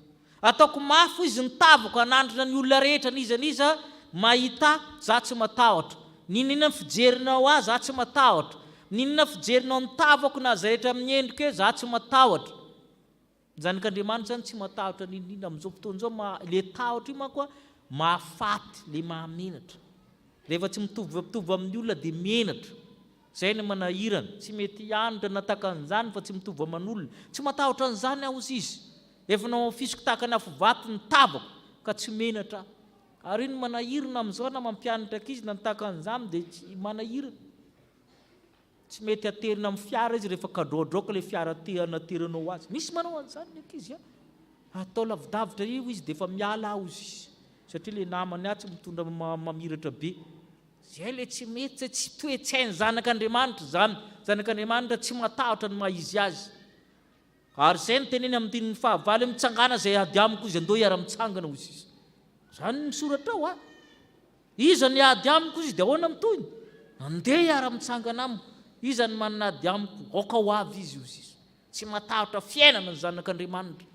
ataoko mafy izy ny tavako hanandrina ny olona rehetra niza mahita za tsy matahotra, ninona fijerinao ahy za tsy matahotra, ninona fijerinao ny tavako na zay rehetra amin'ny endriko hoe za tsy matahotra. Zanak'Andriamanitra zany tsy matahotra ninona amin'izao fotoan'izao, le tahotra io manko mahafaty, le mahamenatra, rehefa tsy mitovy amin'ny olona dia menatra, zay ny manahirana, tsy mety anitra nataka an'izany fa tsy mitovy aman'olona, tsy matahotra an'izany aho izy, efa nao fisiko tahaka ny afovaty ny tavako ka tsy menatra, ary iny manahirana amin'izao na mampianatra ankizy na nitaka an'izany dia tsy manahirana, tsy mety aterina amin'ny fiara izy rehefa kadroadroka le fiara anateranao azy, misy manao an'izany ny ankizy atao lavidavitra io izy dia efa miala aho izy, satria le namany ahy tsy mitondra mamiratra be, zay le tsy mety, tsy toe-tsainy zanak'Andriamanitra zany, zanak'Andriamanitra tsy matahotra ny mahizy azy, ary zay ny teneny amin'ny dininy fahavalo, mitsangana zay ady amiko izy andao hiara-mitsangana hozy izy, zany misoratra ao iza ny ady amiko izy dia ahoana mitohiny, andeha hiara-mitsangana amiko, iza ny manana ady amiko, aoka ho avy izy hozy izy, tsy matahotra fiainana ny zanak'Andriamanitra,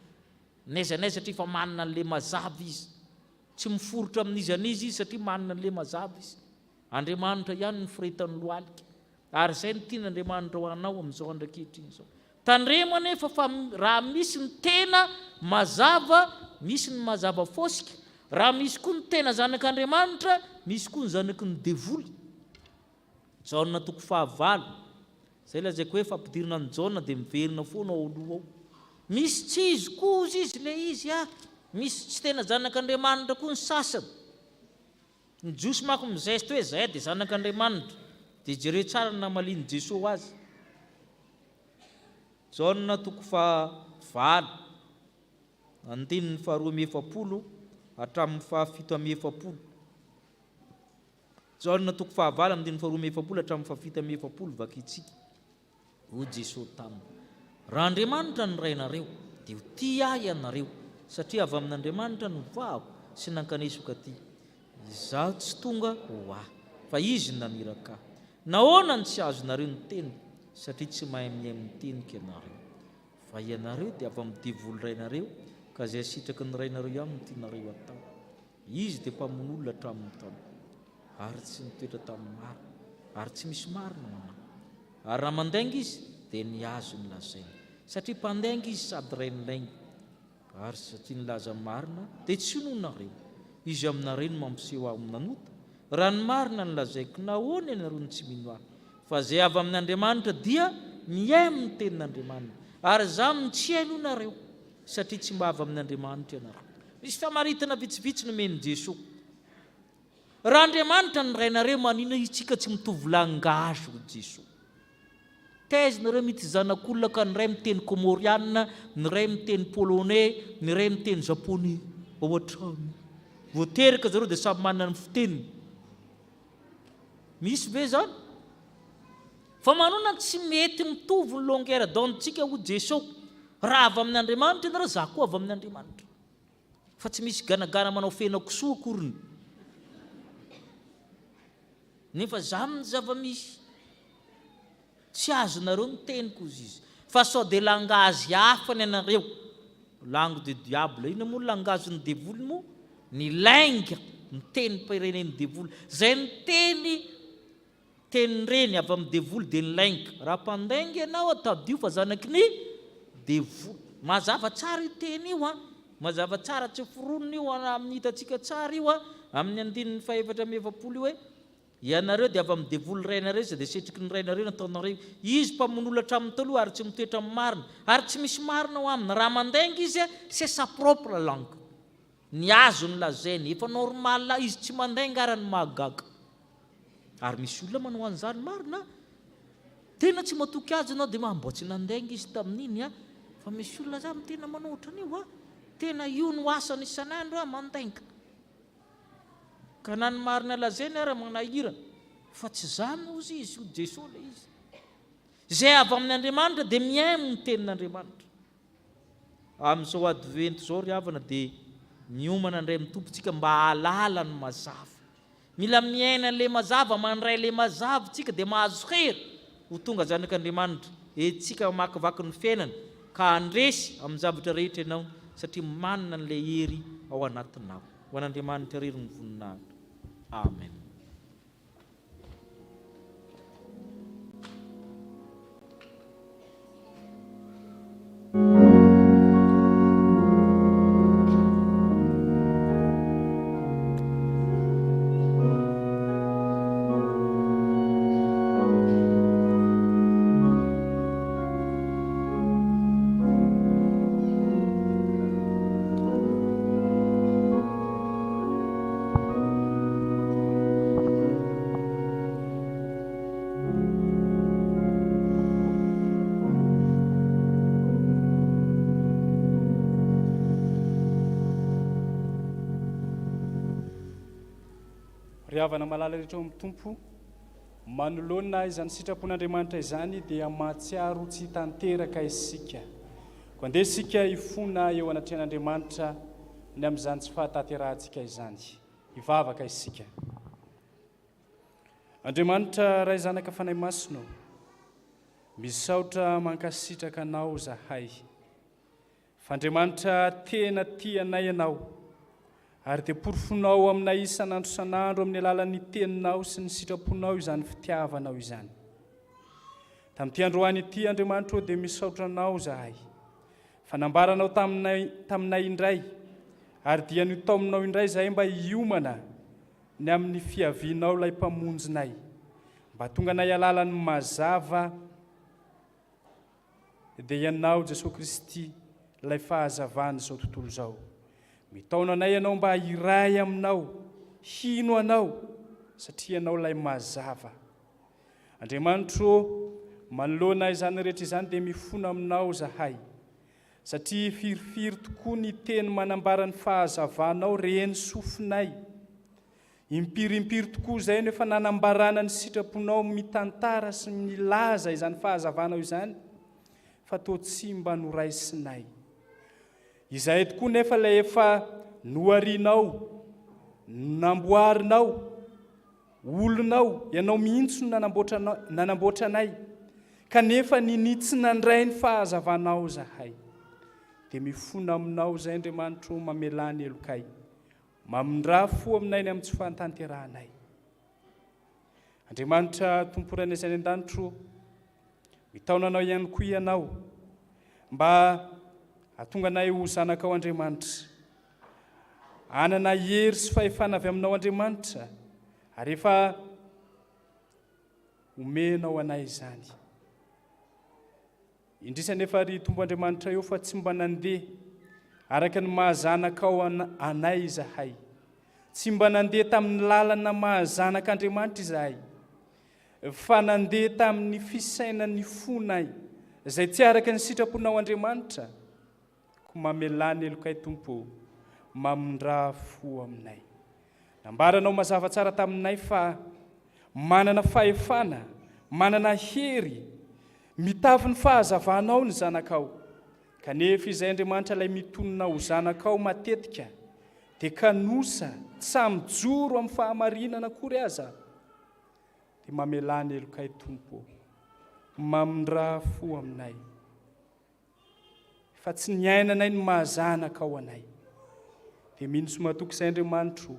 naiza satria fa manana an'le mazava izy, tsy miforotra amin'izy izy satria manana an'le mazava izy, Andriamanitra ihany ny firetan'ny lohalika, ary zay ny tian'Andriamanitra ho anao amin'izao andrakehitriny izao. Tandremo anefa fa raha misy ny tena mazava, misy ny mazava fosika, raha misy koa ny tena zanak'Andriamanitra, misy koa ny zanaky ny devoly. Jaona toko 9, zay lazaiko hoe fampidirana ny Jaona dia miverina foana ao aloha ao, misy tsy izy koa izy le izy misy tsy tena zanak'Andriamanitra koa ny sasany, ny jiosy manko mizeste hoe zay dia zanak'Andriamanitra, dia jereo tsara ny namaliny Jesosy azy. Jaona toko 9 andininy 270 hatramin'ny 770. Jaona toko 9 andininy 270 hatramin'ny 770 vakitsika. Ho Jesosy taminy, raha Andriamanitra ny rainareo dia ho tia ahy ianareo, satria avy amin'Andriamanitra no vahako sy nankanesoko aty. Izaho tsy tonga ho ahy, fa izy naniraka ahy. Nahoana ny tsy azonareo ny teniko, satria tsy mahay mihay miteniko ianareo. Fa ianareo dia avy amin'ny devoly rainareo, ka zay sitraky ny rainareo ihany no tianareo atao. Izy dia mpamono olona hatramin'ny tany, ary tsy mitoetra tamin'ny maro, ary tsy misy marina ho anahy. Ary raha mandainga izy dia ny azo ny lazaina, satria mpandainga izy sady rain'lainga, ary satria nilaza marina dia tsy hononareo, izy aminareo no mampiseho aho nanota. Raha ny marina ny lazaiko, nahoana ianareo ny tsy mino ahy? Fa zay avy amin'Andriamanitra dia mihay amin'ny tenin'Andriamanitra, ary za tsy hainonareo, satria tsy mba avy amin'Andriamanitra ianareo. Misy famaritana vitsivitsy nomeny Jesosy. Raha Andriamanitra ny rainareo, manina itsika tsy mitovy langage ho Jesosy. Taizanareo mity zanak'olona ka ny ray miteny comoriana, ny ray miteny polonais, ny ray miteny japonais, ao an-trano voaterika zareo dia samy manana ny fiteniny. Misy ve zany? Fa manona tsy mety mitovy ny longueur d'onde-tsika ho Jesosy. Raha avy amin'Andriamanitra ianareo, za koa avy amin'Andriamanitra. Fa tsy misy ganagana manao fena kisoa akoriny. Nefa za amin'ny zava-misy, tsy azonareo ny teniko izy, fa sao dia langage hafa ny anareo, langue de diable. Ina moa langage ny devoly moa? Ny lainga ny teny pirenen'ny devoly, zay ny teny reny avy amin'ny devoly dia ny lainga. Raha mpandainga ianao atadio fa zanaky ny devoly. Mazava tsara io teny io, mazava tsara tsy foronona io amin'ny hitatsika tsara io, amin'ny andininy faefatra mefapolo hoe ianareo dia avy amin'ny devoly rainareo zay dia setriky ny rainareo nataonareo izy mpamonolatra amin'ny taloha ary tsy mitoetra amin'ny marina ary tsy misy marina ho aminy raha mandainga izy c'est sa propre langue ny azo ny lazainy efa normal izy tsy mandainga arany mahagaga ary misy olona manao an'izany marina tena tsy matoky azy ianao dia mbo tsy nandainga izy tamin'iny fa misy olona zany tena manao ohatran'io tena io no asany isan'andro mandainga ka na ny marina lazainy ary manahirana fa tsy zany ozy izy io Jesosy le izy zay avy amin'ny Andriamanitra dia miaino ny tenin'Andriamanitra amin'izao advento zao ry havana dia miomana indray mitompontsika mba halala ny mazava mila miaina le mazava mandray le mazava tsika dia mahazo hery ho tonga zanak'Andriamanitra etsika makivaky ny fiainana ka andresy amin'ny zavatra rehetra ianao satria manana n'le hery ao anatinao ho an'Andriamanitra rery ny voninahitra amen. ry havana malala rehetra amin'ny tompo manoloana izany sitrapon'Andriamanitra izany dia mahatsiaro tsy tanteraka isika ko andeha isika ifona eo anatrehan'Andriamanitra ny amin'izany tsy fahatanterantsika izany hivavaka isika. Andriamanitra ray zanaka fanahy masino misaotra mankasitraka anao zahay fa Andriamanitra tena tianay ianao ary dia porofonao aminay isan'andro san'andro amin'ny alalan'ny teninao sy ny sitraponao izany fitiavanao izany. Tamin'ity androany ity Andriamanitra dia misaotranao zahay fanambaranao taminay indray ary dia nitao aminao indray zahay mba hiomana ny amin'ny fiavianao ilay mpamonjinay mba tonga nay alalan'ny mazava dia ianao Jesosy Kristy ilay fahazavana izao tontolo izao. Mitaona anay ianao mba hiray aminao, hino anao satria ianao ilay mazava. Andriamanitra manoloana izany rehetra izany dia mifona aminao zahay satria firifiry tokoa ny teny manambara ny fahazavanao reny sofinay. Impirimpiry tokoa izay nefa nanambarana ny sitraponao mitantara sy milaza izany fahazavanao izany fa toa tsy mba noraisinay. Izay tokoa nefa ilay efa noarinao, namboarinao, olonao, ianao mihitsy nanamboatra anay, kanefa ninitsy nandray ny fahazavanao zahay. Dia mifona aminao izay Andriamanitra mamelany elokay, mamindra fo aminay ny amin'ny tsy fahantanterahanay. Andriamanitra tomporana izay an-danitro, mitaona anao ihany koa ianao mba atonga anay ho zanakao Andriamanitra, anana hery sy fahefana avy aminao Andriamanitra, ary efa omenao anay izany. Indrisany efa ry tompo Andriamanitra eo fa tsy mba nandeha araka ny mahazanakao anay zahay, tsy mba nandeha tamin'ny lalana mahazanak'Andriamanitra izahay, fa nandeha tamin'ny fisainan'ny fonay izay tsy araka ny sitraponao Andriamanitra. Mamelany elokay tompo, mamindra fo aminay. Nambaranao mazava tsara taminay fa manana fahefana, manana hery, mitavy ny fahazavanao ny zanakao. Kanefa izay Andriamanitra ilay mitonona ho zanakao matetika dia kanosa tsy mijoro amin'ny fahamarinana akory aza. Dia mamelany elokay tompo, mamindra fo aminay. Fa tsy ny ainanay ny mahazanaka ao anay. Dia mino somatoky izay Andriamanitra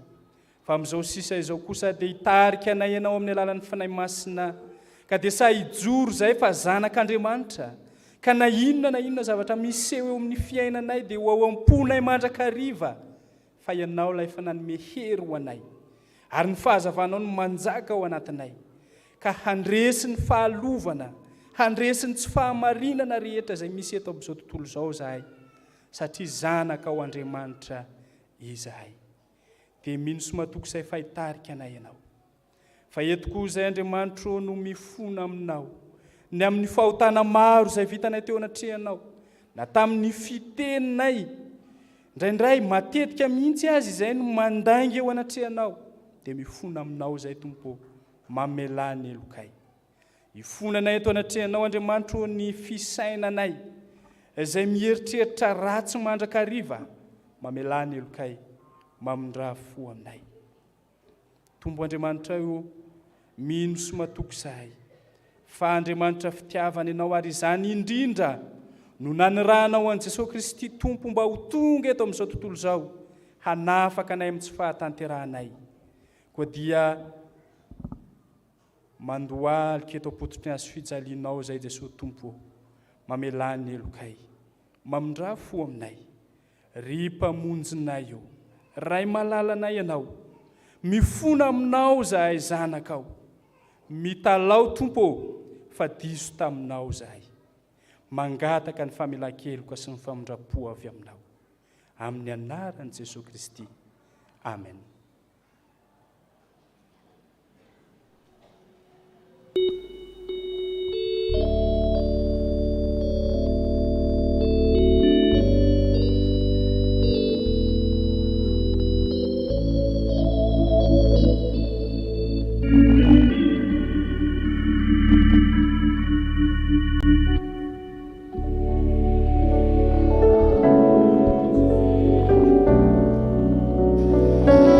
fa amin'izao sisa izao kosa dia hitarika anay ianao amin'ny alalan'ny fanahy masina ka dia sa hijoro izay fa zanak'Andriamanitra ka na inona zavatra miseho eo amin'ny fiainanay dia ho ao am-ponay mandrakariva fa ianao ilay efa nanome hery ho anay, ary ny fahazavanao no manjaka ao anatinay, ka handresy ny fahalovana, handresy ny tsy fahamarinana rehetra izay misy eto amin'izao tontolo izao zahay, satria zanaka ao Andriamanitra izahay. Dia mino sy matoky izay fahitarika anay ianao. Fa eto koa izay Andriamanitra no mifona aminao, ny amin'ny fahotana maro izay vitanay teo anatrehanao, na tamin'ny fiteninay, indraindray matetika mihitsy azy izay no mandangy eo anatrehanao, dia mifona aminao izay Tompo, mamelany elokay. Ifonanay eto anatrehanao Andriamanitra ny fisainanay, izay mieritreritra ratsy mandrakariva, mamelany elokay, mamindra fo aminay. Tompo Andriamanitra io, mino sy matoky zahay, fa Andriamanitra fitiavana ianao ary izany indrindra no nanirahanao an Jesosy Kristy Tompo mba ho tonga eto amin'izao tontolo izao, hanafaka anay amin'ny tsy fahatanterahanay, koa dia mandohalika eto am-pototry ny azo fijalianao izay Jesosy Tompo, mamelany elokay, mamindra fo aminay, ry mpamonjinay io, ray malalanay ianao, mifona aminao zahay zanakao, mitalao Tompo, fa diso taminao zahay, mangataka ny famelan-keloka sy ny famindrapo avy aminao, amin'ny anaran'i Jesosy Kristy. Amen. Thank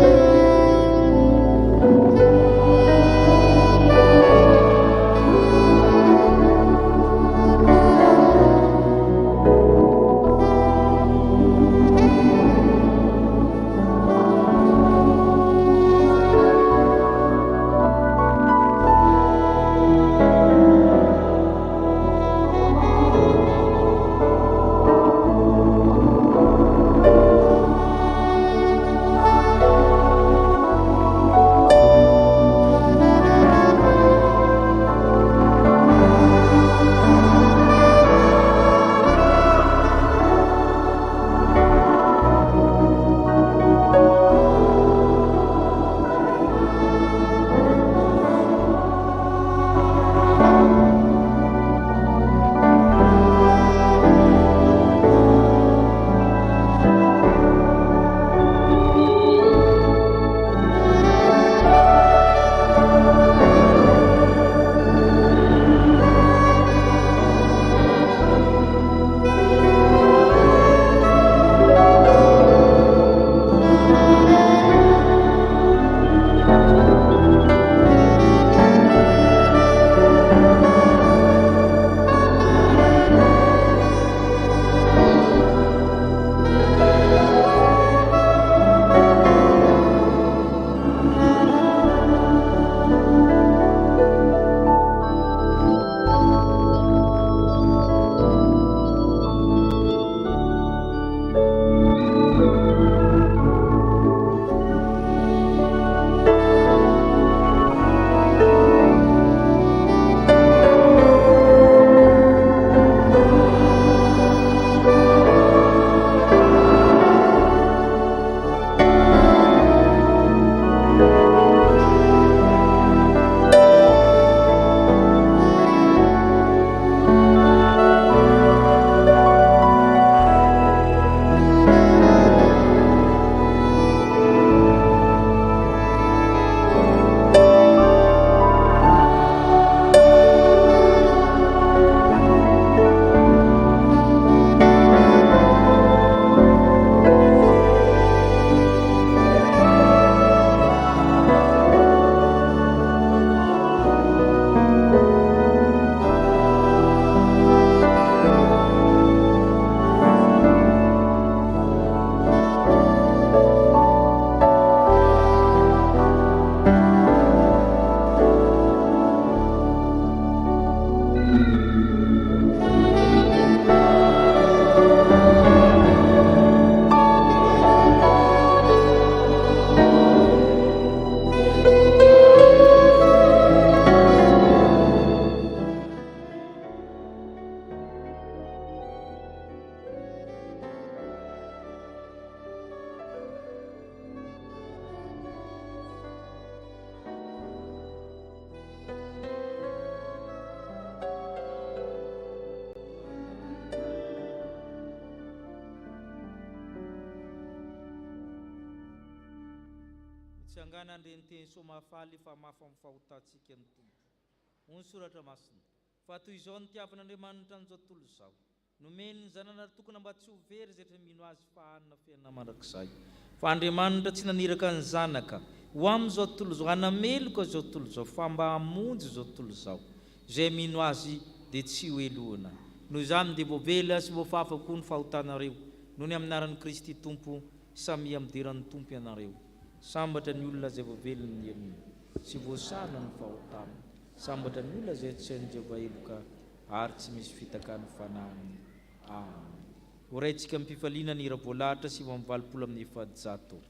you. Isangana andreny somafaly fa mafafahotatsika ny tompo. Ony soratra masina. Fa toy izao ny tiavan'Andriamanitra an'izao tontolo izao. Nomeny ny zanana tokony mba tsy ho very izay rehetra mino azy fahanana fiainana mandrakizay. Fa Andriamanitra tsy naniraka ny zanaka ho amin'izao tontolo izao, hanameloka izao tontolo izao, fa mba hamonjy izao tontolo izao. Izay mino azy dia tsy ho elohana. Noho izany dia voavela sy voafafa koa ny fahotanareo noho ny aminaran'i Kristy Tompo, samy amideran'ny Tompo ianareo. Sambatra ny olona izay voavelony ny herin'ny sy voasana ny fahotana. Sambatra ny olona izay tsy hain'i Jehovah eloka ary tsy misy fitakany fanahiny. Amen. Horaintsika amin'ny mpifaliana ny hira voalahatra 720.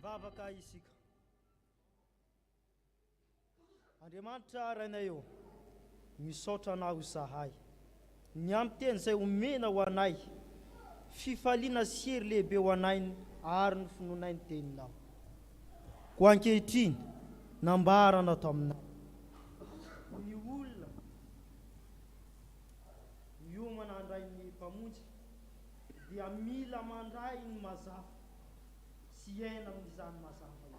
Vavaka isika. Andriamanitra rainay eo, misaotra anao izahay. Ny amin'ny teny izay omena ho anay, fifaliana sy hery lehibe ho anay ary ny finoanay ny teninao. Ko ankehitriny, nambarana ato aminay. Ny olona miomana handray ny mpamonjy dia mila mandray ny mazava sy aina amin'izany mazava izany.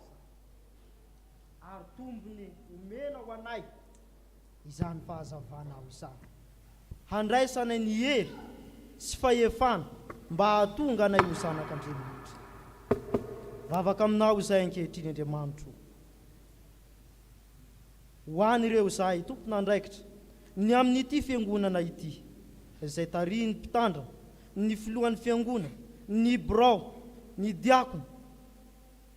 Ary tombony omena ho anay izany fahazavana ao izany. Handraisana ny hery sy fahefana mba hahatonga anay ho zanak'Andriamanitra. Vavaka aminao izay ankehitriny Andriamanitra. Ho an'ireo izahay tompona andraikitra ny amin'ity fiangonana ity, izay tarihin'ny mpitandrina, ny filohan'ny fiangonana, ny birao, ny diakona,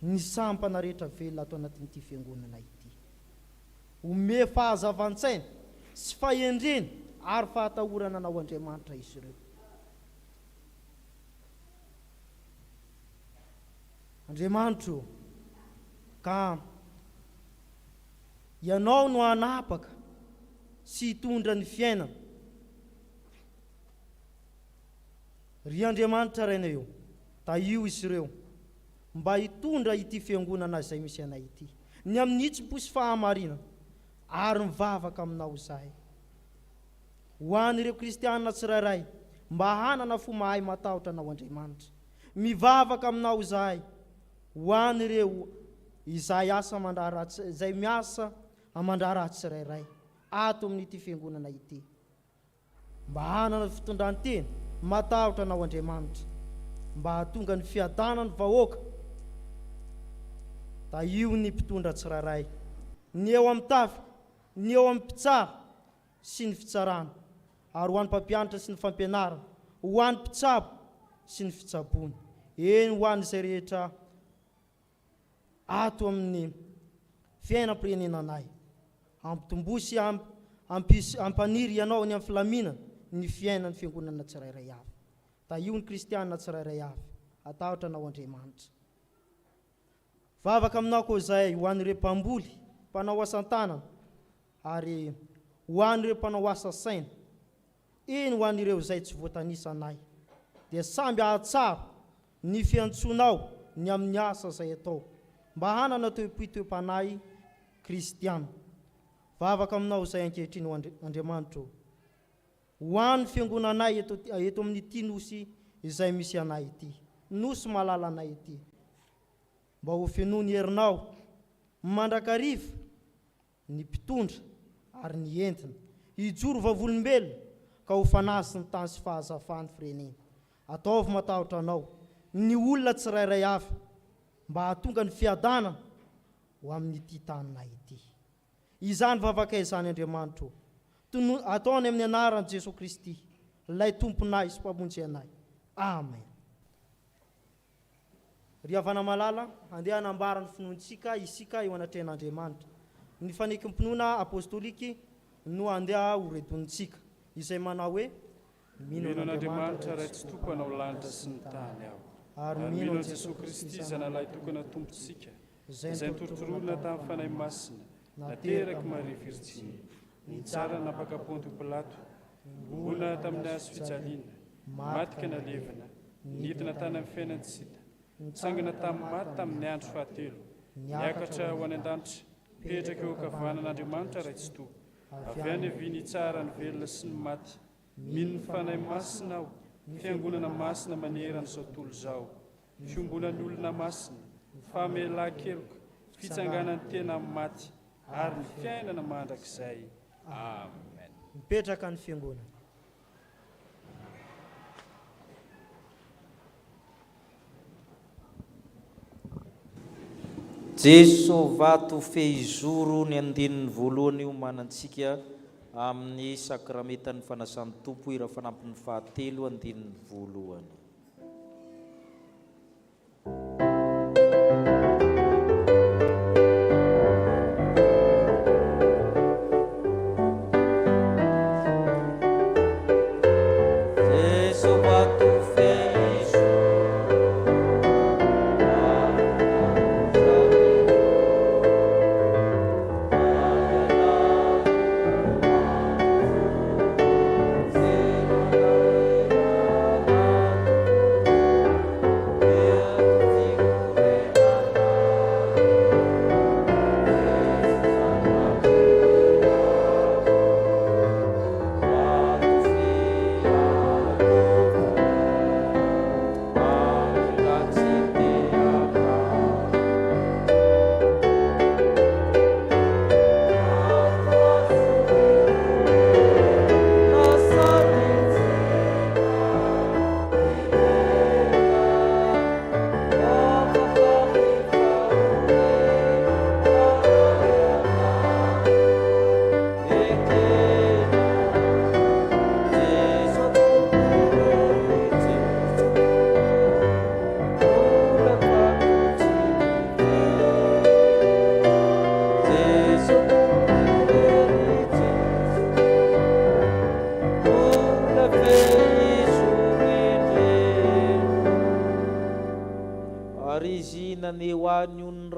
ny sampana rehetra velona ato anatin'ity fiangonana ity. Ome fahazavan-tsaina sy fahendrena ary fahatahorana anao Andriamanitra izy ireo. Andriamanitra, ka ianao no hanapaka sy hitondra ny fiainana. Ry Andriamanitra rainay eo, taio izy ireo mba hitondra ity fiangonana izay misy anay ity, ny amin'ny itsim-po sy fahamarinana, ary mivavaka aminao izahay. Ho an'ireo kristianina tsirairay mba hanana fo mahay matahotra anao Andriamanitra, mivavaka aminao izahay. Ho an'ireo izay asa mandraratsy, izay miasa amandraratsy tsirairay ato amin'ity fiangonana ity, mba hanana fitondran-tena matahotra anao Andriamanitra, mba hahatonga ny fiadanany vahoaka. Da io ny mpitondra tsirairay, ny eo amin'ny tafika, ny eo amin'ny mpitsara sy ny fitsarana, ary ho an'ny mpampianatra sy ny fampianarana, ho an'ny mpitsabo sy ny fitsaboana, eny ho an'izay rehetra ato amin'ny fiainam-pirenenanay, ampitombosi ampaniry ianao ny amin'ny filaminana ny fiainan'ny fiangonana tsirairay avy. da io ny kristianina tsirairay avy atahotra anao Andriamanitra. Vavaka aminao koa izay ho an'ireo mpamboly, mpanao asan-tanana, ary ho an'ireo mpanao asa saina, iny ho an'ireo izay tsy voatanisanay, dia samby ahatsara ny fiantsonao ny amin'ny asa izay atao, mba hanana toe-panahy kristiana. Vavaka aminao izay ankehitriny ho Andriamanitra, ho an'ny fiangonanay eto amin'ity nosy izay misy anay ity, nosy malala anay ity, mba ho fenoany herinao mandrakariva ny mpitondra ary ny entina, hijoro vavolombelona ka ho fanasy ny tany sy fahazafany firenena. Ataovy matahotra anao ny olona tsirairay avy, mba hahatonga ny fiadanana ho amin'ity taninay ity. Izany vavaka izany Andriamanitra, ataony amin'ny anaran'i Jesosy Kristy, ilay tomponay sy mpamonjy anay. Amen. Ry havana malala, andeha hanambara ny finoantsika isika eo anatrehan'Andriamanitra. Ny fanekim-pinoana apôstôliky no andeha horedonitsika, izay manao hoe mino an'Andriamanitra ray tsy toko anao lanitra sy ny tany aho, ary mino an'i Jesosy Kristy zanalahy tokana tompontsika, izay nitorotoroana tamin'ny fanahy masina, nateraky Maria Virginie, nitsara napaka Ponto Pilato, bona tamin'ny hazo fijaliana, matika nalevina, nidina tany amin'ny fiainantsika, nitsangana tamin'ny maty tamin'ny andro fahatelo, niakatra ho any an-danitra, petraka eo ankavanan'Andriamanitra ray tsy toko, avy any avy tsara ny velona sy ny maty, mino ny fanahy masina aho, fiangonana masina manerana izao tontolo izao, fiombonan'ny olona masina, famelan-keloka, fitsanganan'ny tena amin'ny maty, ary ny fiainana mandrakizay. Amen. Mipetraka ny fiangonana. Jesosy vato fehizoro ny andinin'ny voalohany io manantsika amin'ny sakramentan'ny fanasan'ny tompo ira fanampin'ny fahatelo andinin'ny voalohany.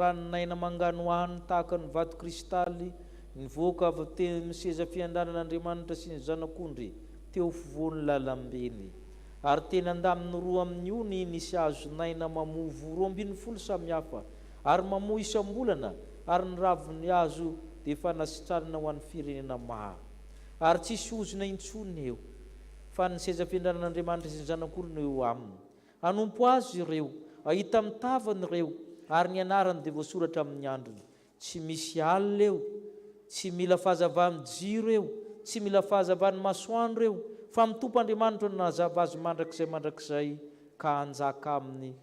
Naina mangano hany tahaka ny vato kristaly nivoaka avy teny seza fiandanan'Andriamanitra sy ny zanak'ondry teo fovoany lalambeny, ary teny andaminy roa amin'ny ony nisy azo naina mamovo 12 samihafa ary mamoa isam-bolana, ary ny raviny azo dia fanasitranana ho an'ny firenena maha, ary tsisy ozona intsony eo fa ny seza fiandanan'Andriamanitra sy ny zanak'olona eo aminy. Anompo azy ireo, ahita mitavany ireo, ary ny anarany dia voasoratra amin'ny androny. Tsy misy alina eo, tsy mila fahazavan'ny jiro eo, tsy mila fahazavan'ny masoandro eo, fa mitompo Andriamanitra no nazava azy mandrakizay ka hanjaka aminy.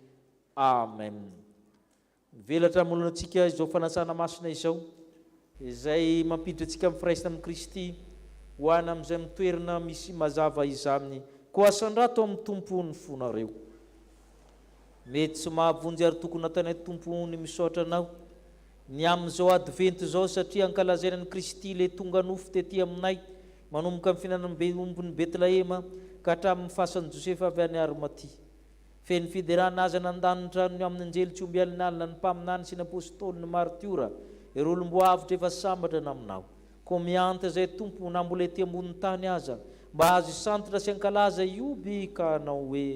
Amen. Velatra molona antsika izao fanasana masina izao, izay mampiditra antsika amin'ny firaisana amin'ny Kristy, ho any amin'izay mitoerana misy mazava izany, koa asandrato amin'ny tompo ny fonareo. Mety tsy mahavonjy ary tokony natany tompony misaotra anao ny amin'izao adventy zao, satria ankalazaina ny Kristy le tonga nofo tety aminay manomboka amin'ny fihinanany ombony Betlehema ka hatramin'ny fasan'i Josefa avy any Arimatia. Feny fiderana azy nandanitra ny amin'ny anjely tsy omby alina alina ny mpaminany sy ny apôstôly ny martiora ireo olom-boavitra efa sambatra naminao. Koa mianta izay tompo na mbola ety ambony tany aza mba azo isantitra sy ankalaza ioby ka hanao hoe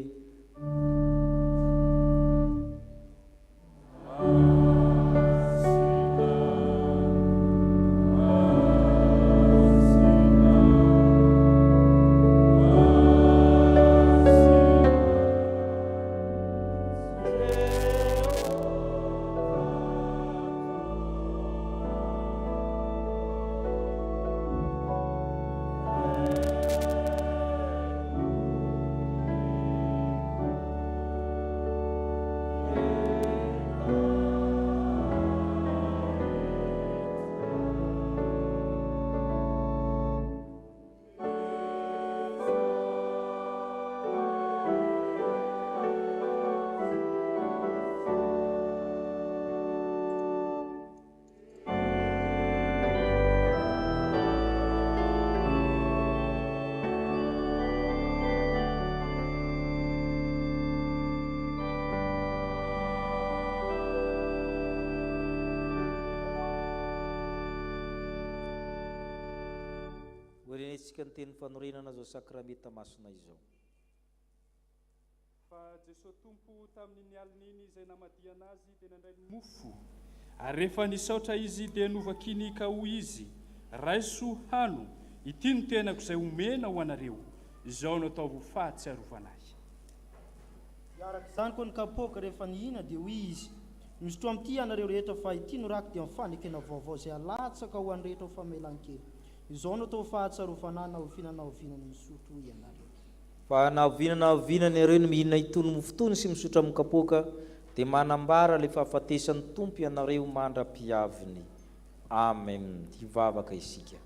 Orenetsika ny teny fanorenana zao sakramenta masina izao. Fa Jesosy tompo tamin'ny alininy izay namadiana azy dia nandray ny mofo, ary rehefa nisaotra izy dia novakiny ka hoy izy, raiso hano, ity no tenako izay omena ho anareo, izao no ataovo fahatsiarovanahy. Araka izany koa ny kapoaka rehefa nihina dia hoy izy, misotro amin'ity ianareo rehetra fa ity no rako dia mifanekena vaovao izay alatsaka ho an'ny rehetra ho famelan-kely. Izao no atao fahatsiarovanahy na ho vinanahovinany misotro ianareo. Fa na vinanahovinany ireo no mihinana itony mofo itony sy misotro amin'ny kapoaka dia manambara ilay fahafatesan'ny tompo ianareo mandra-piaviny. Amen. Hivavaka isika.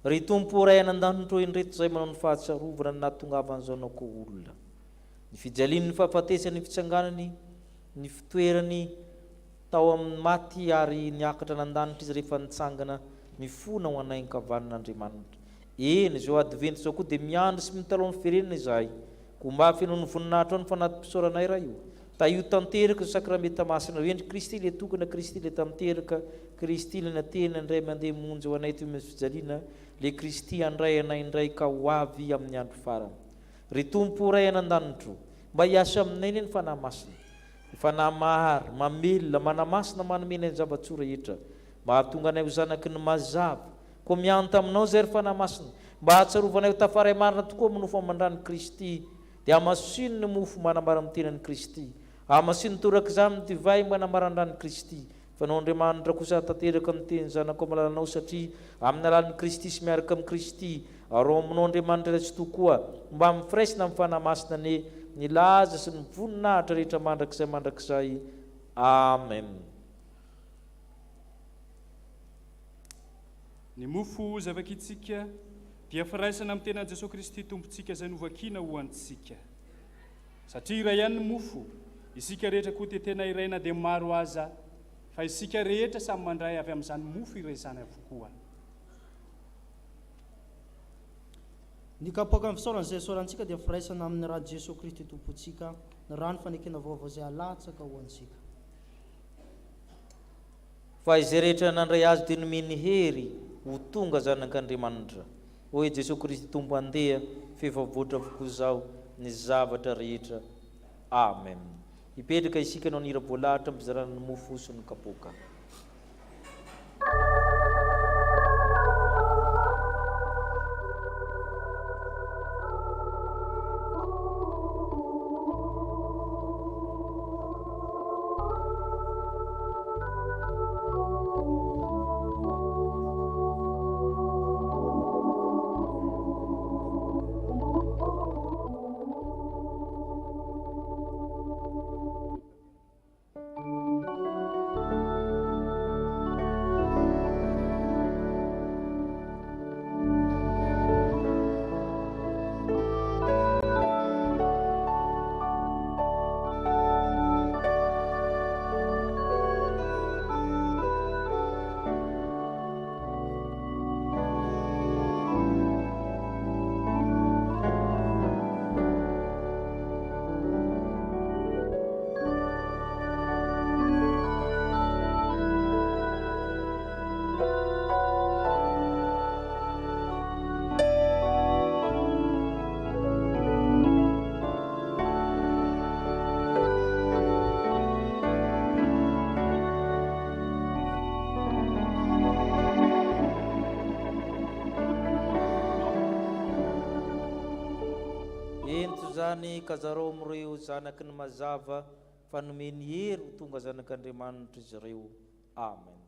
Ry tompo ray anan-danitro indreto izay manao ny fahatsiarovana nahatongavan'izao anao koa olona. Ny fijaliany ny fahafatesany ny fitsanganany ny fitoerany tao amin'ny maty ary niakatra nan-danitra izy rehefa nitsangana mifona ho anay ny kavanin'Andriamanitra. Eny izao adventy izao koa dia miandry sy mitalo amin'ny firenena izahay koa mba fenony voninahitra ao ny fanatim-pisaoranay raha io. Ta io tanteraka sakramenta masina endry Kristy le tokana Kristy le tanteraka Kristy le natena indray mandeha monjy ho anay toy amin'ny fijaliana le Kristy andray anay indray ka ho avy amin'ny andro farany. Ry tompo ray anan-danitro mba hiasa aminay ny fanahy masina, ny fanahy mahary mamelona manamasina manomena ny zava-tsoa rehetra mba hahatonga anay ho zanaky ny mazava. Koa mianta aminao zay ry fanahy masina mba hahatsarovanay ho tafaray marina tokoa amin'ny mofo amandrany Kristy dia hamasino ny mofo manambara amin'ny tenan'ny Kristy, hamasino toraka izany ny divay manambarandrany Kristy. Fa nao Andriamanitra kosa tanteraka ny teny zanako malalanao satria amin'ny alalan'ny Kristy sy miaraka amin'ny Kristy aro aminao Andriamanitra tsy tokoa mba mifiraisina amin'ny fanahy masina ny laza sy ny voninahitra rehetra mandrakizay. Amen. Ny mofo zavakitsika dia firaisana amin'ny tenan'i Jesosy Kristy tompontsika izay novakina ho antsika. Satria iray ihany ny mofo, isika rehetra koa dia tena iraina dia maro aza, fa isika rehetra samy mandray avy amin'izany mofo iraizany avokoa. Ny kapoaka amin'ny fisaorana izay sorantsika dia firaisana amin'ny raha Jesosy Kristy tompontsika, ny rano fanekena vaovao izay alatsaka ho antsika. Fa izay rehetra nandray azy dia nomeny hery ho tonga zanak'Andriamanitra. Hoy Jesosy Kristy tompo andeha fehifavoatra avokoa izao ny zavatra rehetra. Amen. Hipetraka isika no nira voalahatra ambizarana ny mofo sy ny kapoaka. zany ka zareo amin'ireo zanaky ny mazava fa nomeny hery ho tonga zanak'Andriamanitra izy ireo. Amen.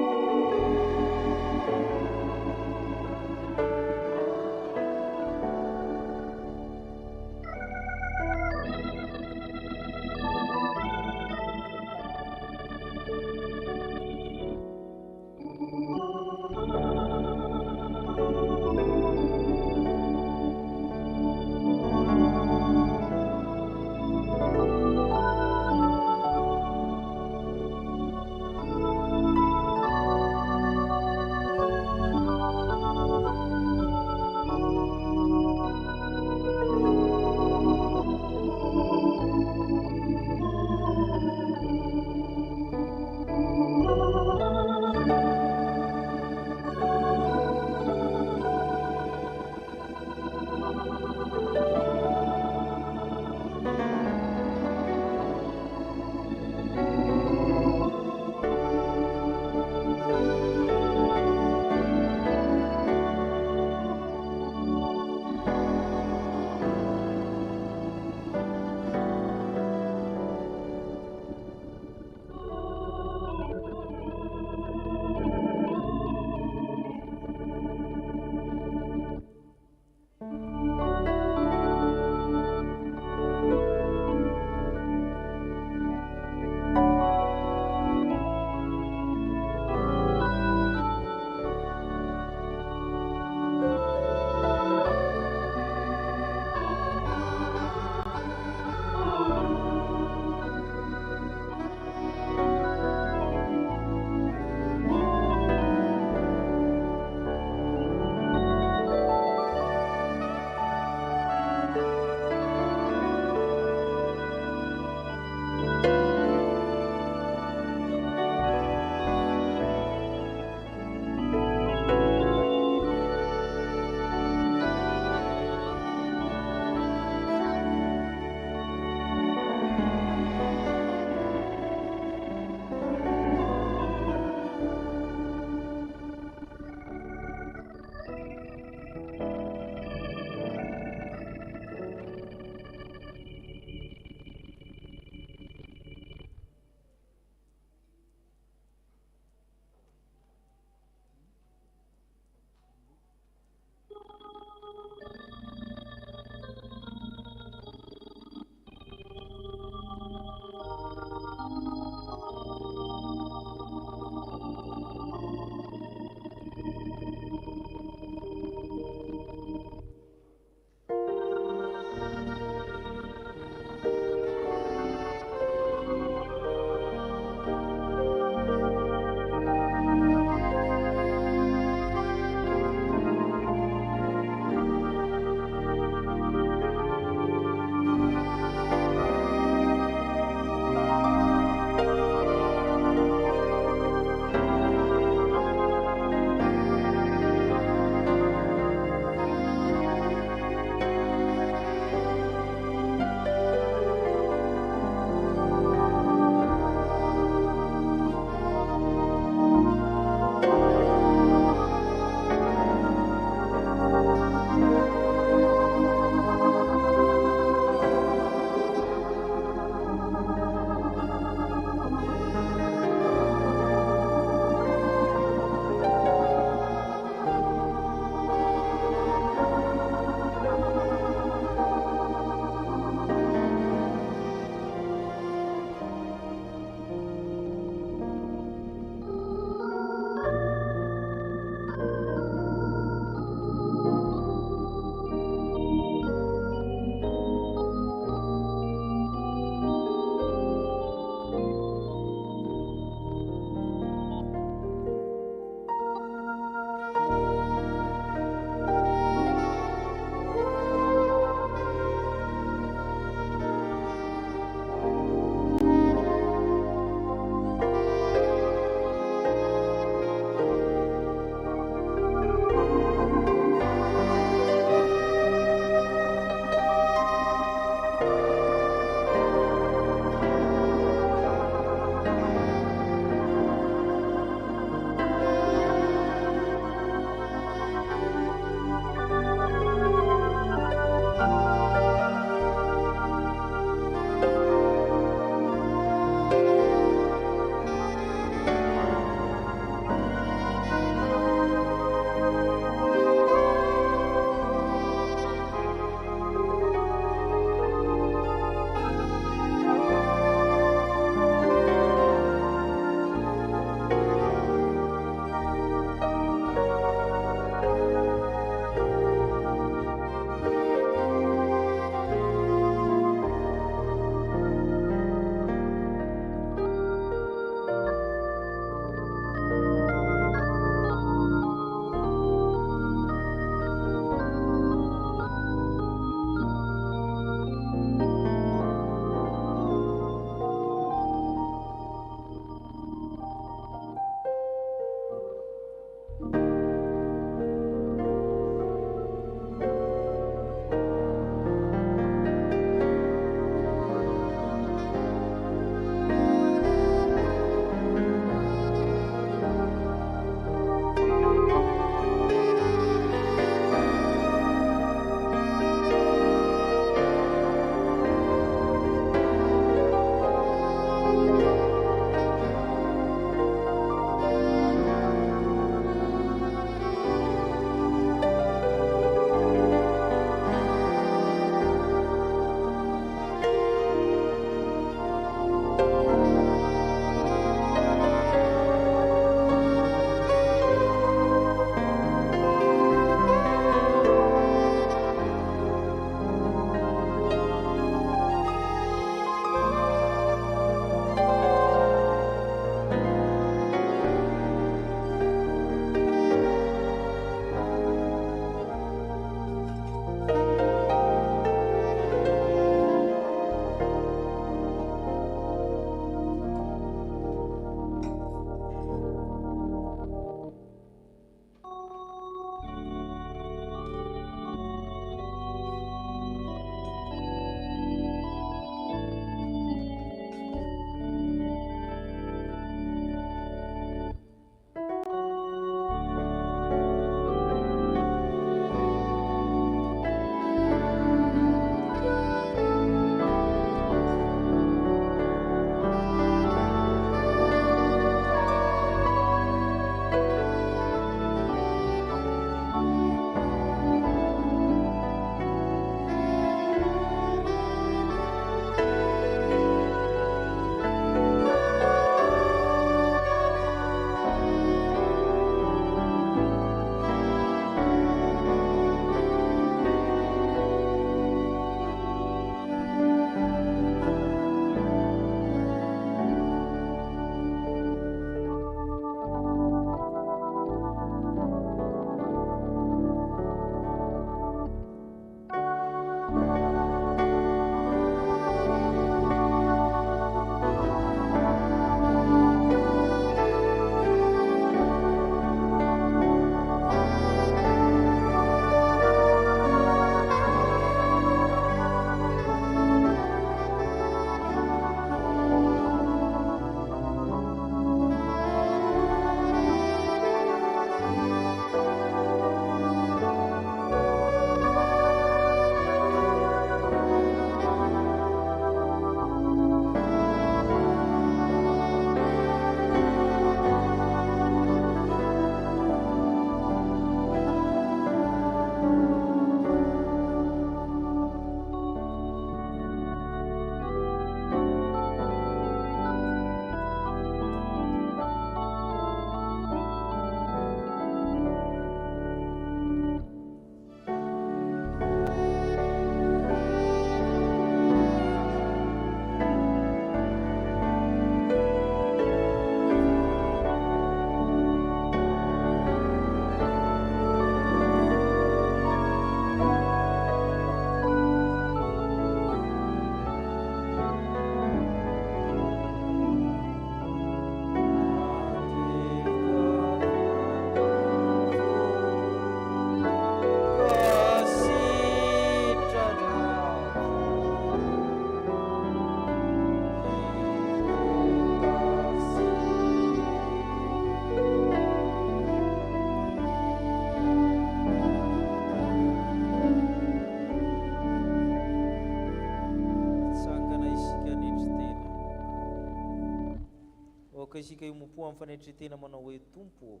ka isika iomopo amin'ny fanetretena manao hoe tompo.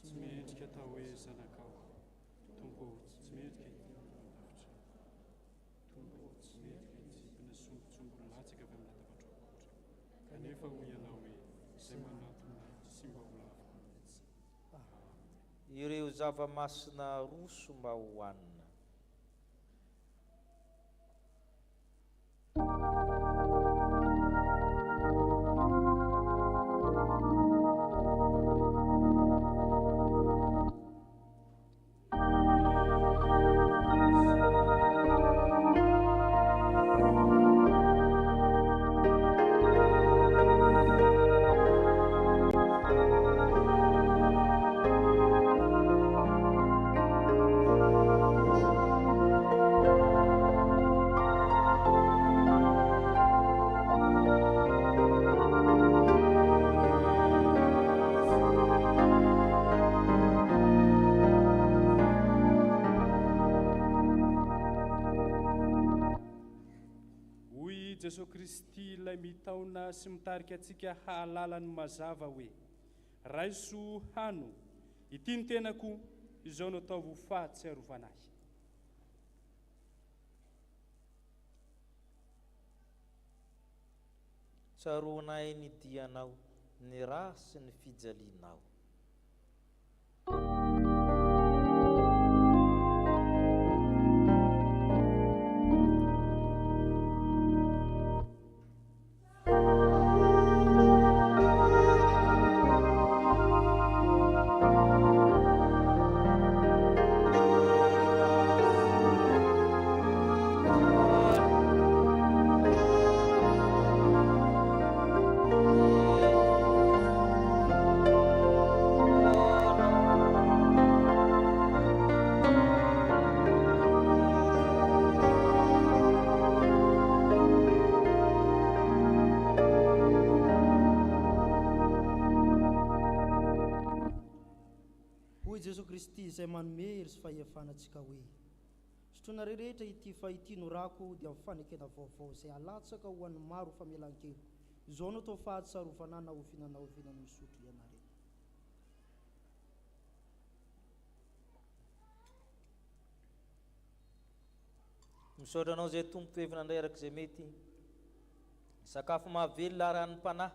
Tsy mendrika tao hoe zanakao. Tompo tsy mendrika lavitra. Tompo tsy mendrika itsipina sombontsombono latsaka avy amin'ny latabatroakotra. Kanefa ho ianao hoe izay manatona sy mba ho lavaka mihitsy. Ireo zava-masina roso mba hohanina. Jesosy Kristy ilay mitaona sy mitarika antsika hahalalany mazava hoe raiso hano ity ny tenako izao no ataovo fahatsiarovanahy. Tsaroanay ny dianao, ny rà sy ny fijalianao. Jesosy Kristy izay manome hery sy fahefana antsika hoe sotroana rehetra ity fa ity no rako dia mifanekena vaovao izay alatsaka ho an'ny maro famelan-kely. Izao no atao fahatsarovana na ho fihinanao vinany misotro ianareo. Misaotra anao izay tompo hevina indray arak'izay mety. Sakafo mahavelona raha ny mpanahy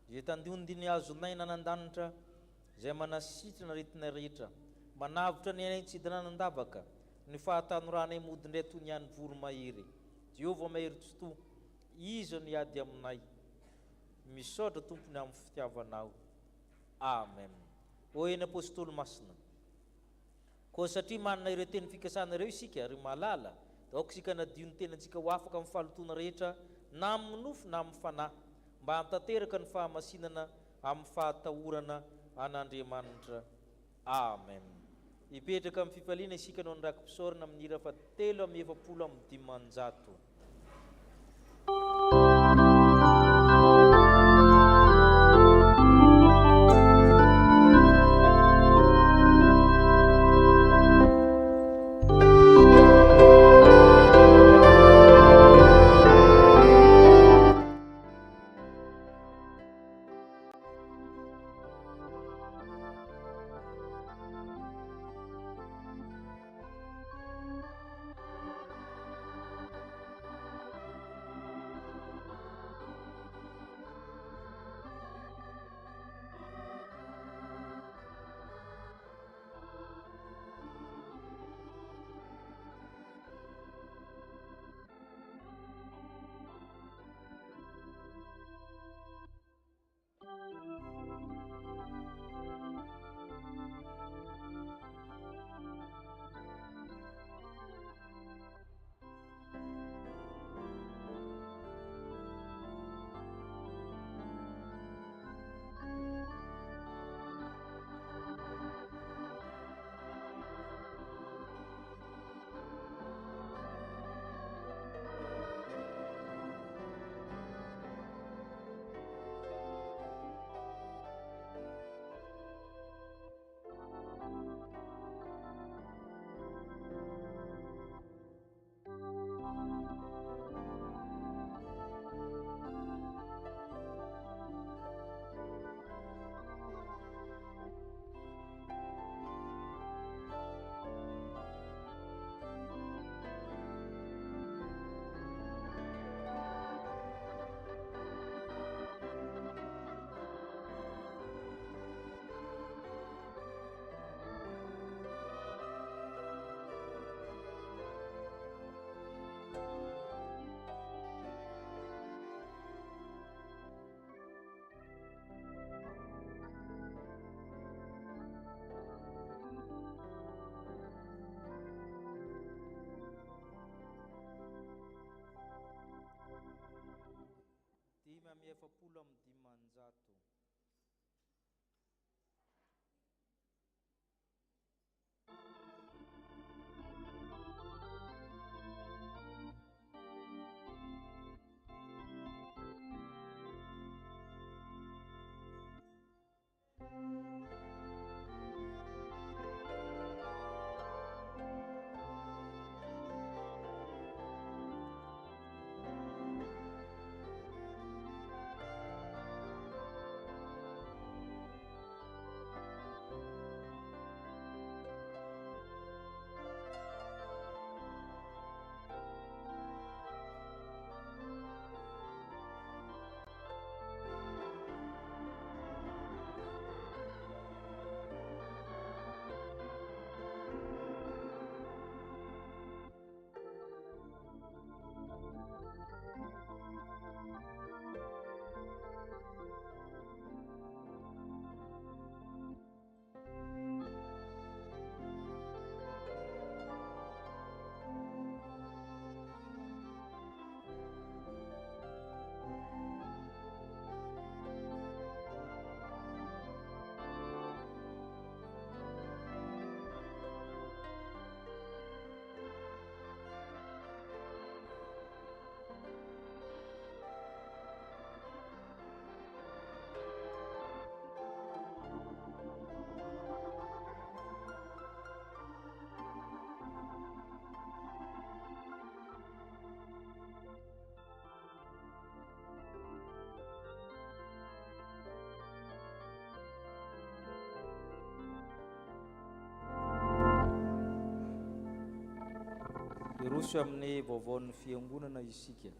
izay tandondiny azonay nanandanitra izay manasitrana retina rehetra, manavotra ny ainay tsidina nandavaka, ny fahatanorana mody indray toy ny any voro mahery. Jehovah mahery totoa, iza ny ady aminay. Misaotra tompony amin'ny fitiavanao. Amen. O eny apôstôly masina, koa satria manana ireo teny fikasana ireo isika ary mahalala, daoka isika nadio ny tenantsika ho afaka amin'ny fahalotona rehetra na amin'ny nofo na amin'ny fanahy, mba hantanteraka ny fahamasinana amin'ny fahatahorana an'Andriamanitra. Amen. Ipetraka amin'ny fifaliana isika no ndraky pisaorina amin'ny hira fa 3:7. iroso amin'ny vaovaon'ny fiangonana isika.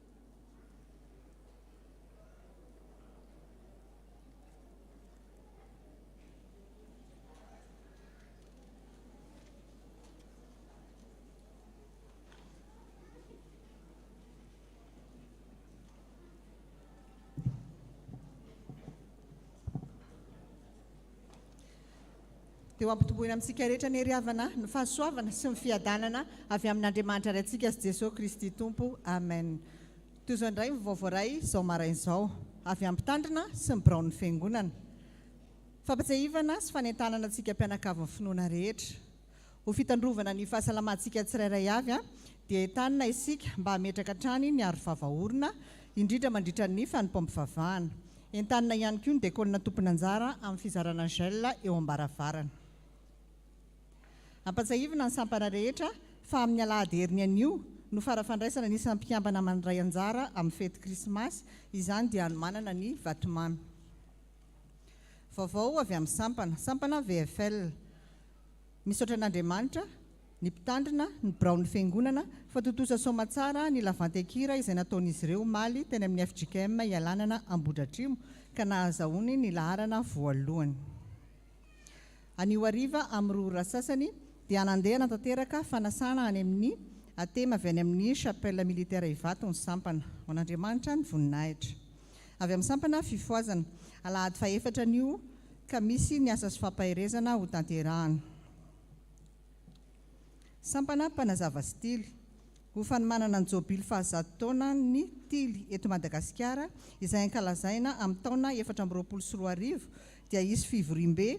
Dia ampitomboina amintsika rehetra ny heriavana, ny fahasoavana sy ny fiadanana avy amin'Andriamanitra ray antsika sy Jesosy Kristy Tompo. Amen. Toy izao indray ny vaovao iray izao marain'izao avy amin'ny mpitandrina sy ny biraon'ny fiangonana. Fampatsiahivana sy fanentanana antsika mpianakavin'ny finoana rehetra. Ho fitandrovana ny fahasalamantsika tsirairay avy dia entanina isika mba hametraka hatrany ny aro vavaorona indrindra mandritra ny fanompam-pivavahana. Entanina ihany koa ny dekolina tompony anjara amin'ny fizarana gel eo ambaravarana. Ampatsahivana ny sampana rehetra fa amin'ny alahady heriny anio no farafandraisana nisan'ny mpiambana mandray anjara amin'ny fety krismasy, izany dia anomanana ny vatomamy. Vaovao avy amin'ny sampana VFL. Misaotra an'Andriamanitra, ny mpitandrina, ny biraon'ny fiangonana fa totosa soamatsara ny lavantekira izay nataon'izy ireo maly teny amin'ny FJKM Ialanana Ambohidratrimo ka nahazahoany ny laharana voalohany. Anio hariva amin'ny roa sasany dia nandeha natanteraka fanasana any amin'ny atema avy any amin'ny chapelle militaire Ivato ny sampana. Ho an'Andriamanitra ny voninahitra. Avy amin'ny sampana fifoazana, alahady faefatra anio ka misy ny asa sy fampahirezana ho tanterahana. Sampana mpanazava stily. Ho fanomanana ny jobily fahazato taona ny tily eto Madagasikara izay ankalazaina amin'ny taona 2024 dia isy fivoriam-be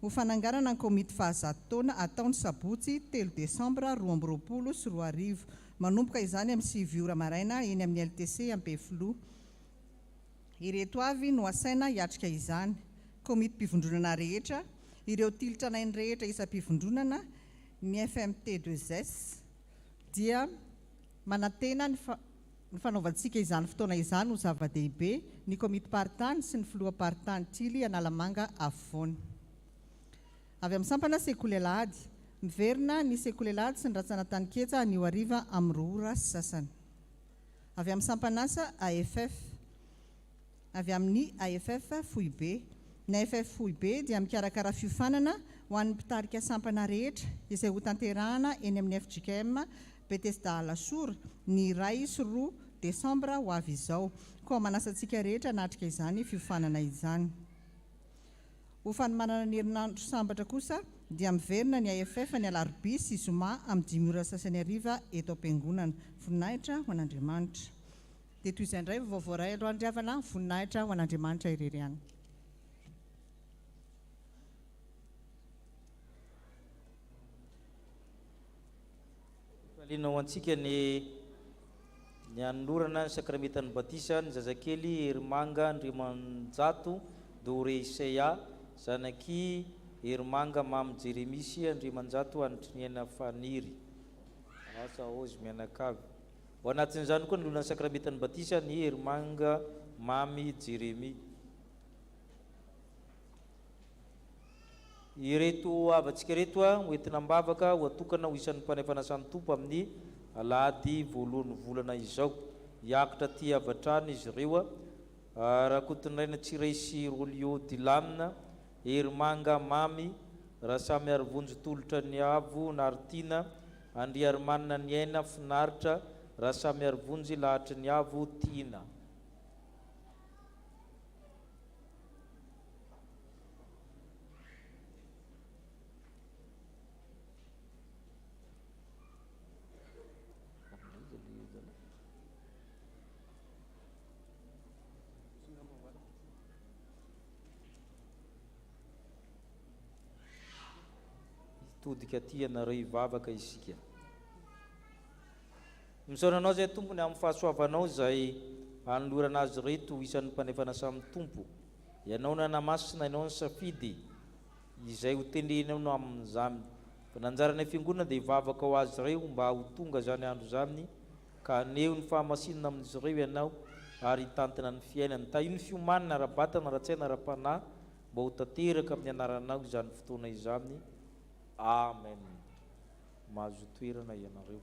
ho fananganana ny komity fahazato taona ataony sabotsy 3 Desambra 2024. Manomboka izany amin'ny 7 ora maraina eny amin'ny LTC Ampefilo. Ireto avy no asaina hiatrika izany. Komity mpivondronana rehetra, ireo tily tranainy rehetra isam-pivondronana, ny FMT2S dia manantena ny fanaovantsika izany fotoana izany ho zava-dehibe ny komity partany sy ny filoha partany tily Analamanga afovoany. Avy amin'ny sampana sekolelady, miverina ny sekolelady sy ny ratsana-tany-ketsa anio hariva amin'ny 2 ora sasany. Avy amin'ny sampanasa AFF. Avy amin'ny AFF Foibe. Ny AFF Foibe dia mikarakara fiofanana ho an'ny mpitarika sampana rehetra izay ho tanterahana eny amin'ny FJKM Betesda Alasora ny 2 sy 3 Desambra ho avy izao. Koa manasantsika rehetra natrika izany fiofanana izany. Ho fanomanana ny herinandro sambatra kosa dia miverina ny AFF ny alarobia sy zoma amin'ny 5 ora sasany hariva eto am-piangonana. Voninahitra ho an'Andriamanitra. Dia toy izay indray vaovao iray alohan'ny andriavana, voninahitra ho an'Andriamanitra irery ihany. Liana ho antsika ny anolorana ny sakramentan'ny batisa ny zazakely Herimanga Andriamanjato Dore Seya zanaky Herimanga Mamy Jeremisy Andriamanjato Antriniana Faniry. Asa ozy mianakavy. Ho anatin'izany koa ny lolana sakramentan'ny batisa ny Herimanga Mamy Jeremy. Ireto avatsika reto hoentina mbavaka ho atokana ho isan'ny mpanefanasan'ny tompo amin'ny alahady voalohany volana izao. Hiakatra ty avatrany izy ireo Rakotondraina Tsiray sy Rolio Dilamina, Herimanga Mamy, Rasamy Arivonjy Tolotra ny Avo Nartina, Andriarimanina ny Aina Finaritra, Rasamy Arivonjy Lahatra ny Avo Tina. Todika ty anareo ivavaka isika. Misaonanao zay tompony amin'ny fahasoavanao zay anolorana azy reto isan'ny mpanefana samy tompo. Ianao nanamasina, ianao ny safidy izay ho tenenao no amin'izany. Fa nanjarana fiangonana dia ivavaka ho azy ireo mba ho tonga zany andro zany ka aneo ny fahamasinana amin'izy ireo ianao ary hitantina ny fiainany. Tahio ny fiomanana ara-batana ara-tsaina ara-panahy mba ho tanteraka amin'ny anaranao izany fotoana izany. Amen. Mahazo toerana ianareo.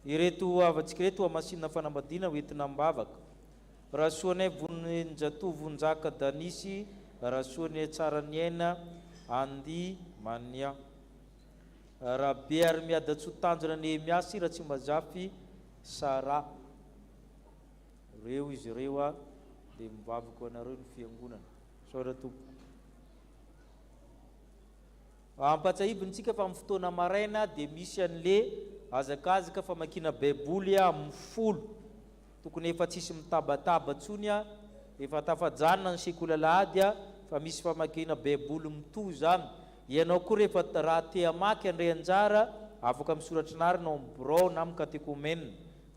ireto avatsika reto amasinina fanambadiana hoentina mibavaka raha soanay vonjatovo vonjaka danisy raha soanay tsara ny aina andy mania raha be ary miadatso tanjona ny miasy raha tsy mazafy sara reo izy ireo a dia mivavaka anareo ny fiangonana saora tompo ampatsahibontsika fa amin'ny fotoana maraina dia misy an'le azakazaka famakina baiboly amin'ny folo tokony efa tsisy mitabataba tsony a efa tafajanona ny sekoly alahady a fa misy famakina baiboly mito zany ianao koa rehefa raha te amaky andray anjara afaka misoratra nary nao amin'ny brao na amin'ny katekomena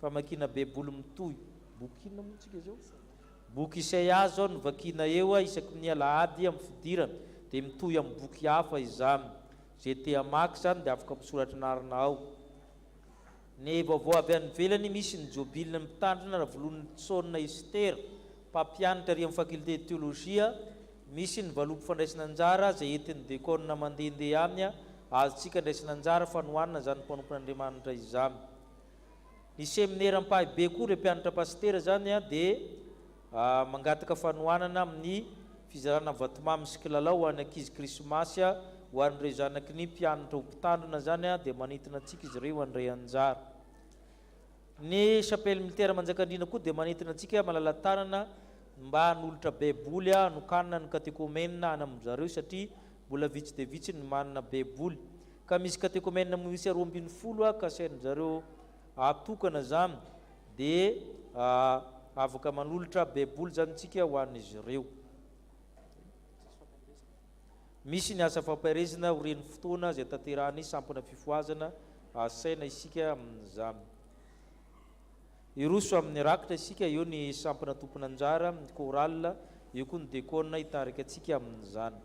famakina baiboly mitoy boky inona motsika zao boky Isaia zao no vakina eo a isaky ny alahady amin'ny fidirana dia mitoy amin'ny boky hafa izany zay te amaky zany dia afaka misoratra narinao ny vaovao avy any velany misy ny jobilina mitandrina raha volon'ny tsonina Estera mpampianatra ary amin'ny fakulté de théologia misy ny valopy fandraisana anjara zay entin'ny dekona mandehandeha aminy a azotsika andraisana anjara fanohanana zany mpanompon'Andriamanitra izany ny séminaire ampahibe koa le mpianatra pastera zany a dia mangataka fanohanana amin'ny fizarana vatomamy sy kilalao ho an'ny ankizy krismasy a ho an'ireo zanaky ny mpianatra ho mpitandrina zany a dia manintona antsika izy ireo andray anjara ny chapelle militaire manjakandrina koa dia manintona antsika malala-tanana mba hanolotra baiboly a anokanina ny katekomena any amin'izareo satria mbola vitsy dia vitsy ny manana baiboly ka misy katekomena misy 12 a kasain'izareo atokana zany dia afaka manolotra baiboly zany tsika ho an'izy ireo misy ny asa fampiresana ho ren'ny fotoana zay tanterahany sampona fifoazana asaina isika amin'izany iroso amin'ny rakitra isika eo ny sampona tompona anjara ny koral eo koa ny dekona hitarika atsika amin'izany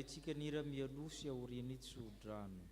raitsika nira mialoha sy aoriany tsodrano.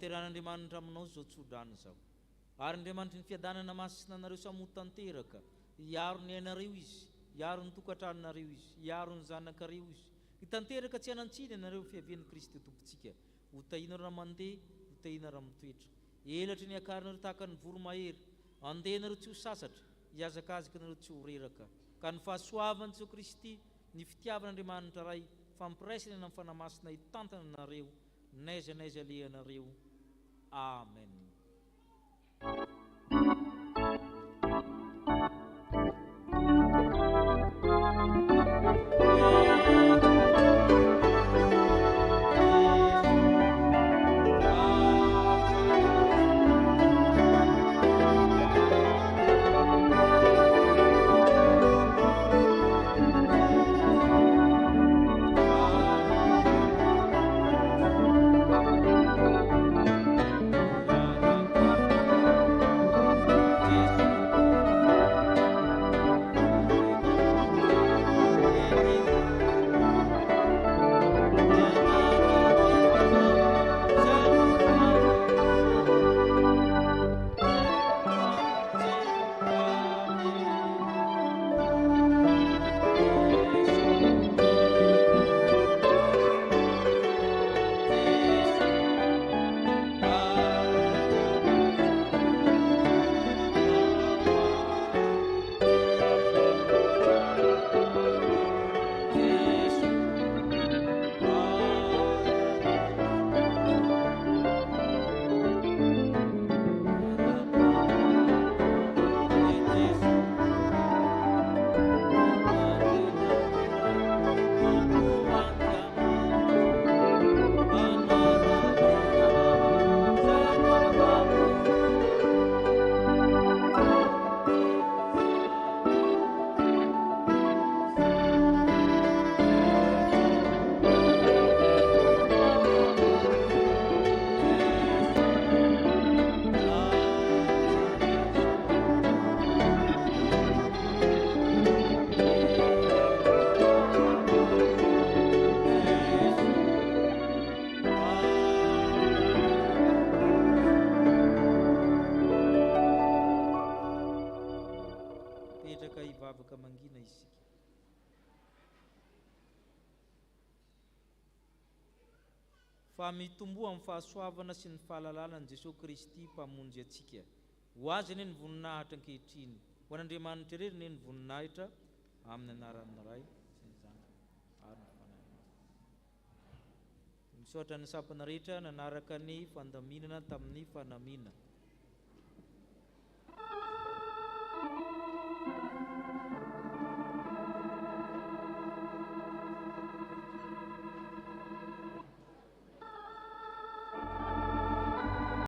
Tanteran'Andriamanitra aminao zao tsodrano zao. Ary Andriamanitra ny fiadanana masina anareo samy tanteraka, iaro ny ainareo izy, iaro ny tokantranonareo izy, iaro ny zanakareo izy. Hitanteraka tsy hanantsiny ianareo fiavian'i Kristy tompontsika. Ho tahina raha mandeha, ho tahina raha mitoetra. Elatry ny akarinareo tahaka ny voromahery, andehanareo tsy ho sasatra, hiazakazaka nareo tsy ho reraka. Ka ny fahasoavan'i Jesu Kristy, ny fitiavan'Andriamanitra ray, fampiraisana amin'ny fanamasina hitantana nareo, naiza naiza lehanareo. Amen. fa mitomboa amin'ny fahasoavana sy ny fahalalan'i Jesosy Kristy mpamonjy atsika. Ho azy ane ny voninahitra ankehitriny, ho an'Andriamanitra irery ane ny voninahitra, amin'ny anaran'ny ray sy ny zanaka ary ny fanahy masina. Misaotra ny sampana rehetra nanaraka ny fandaminana tamin'ny fanamiana.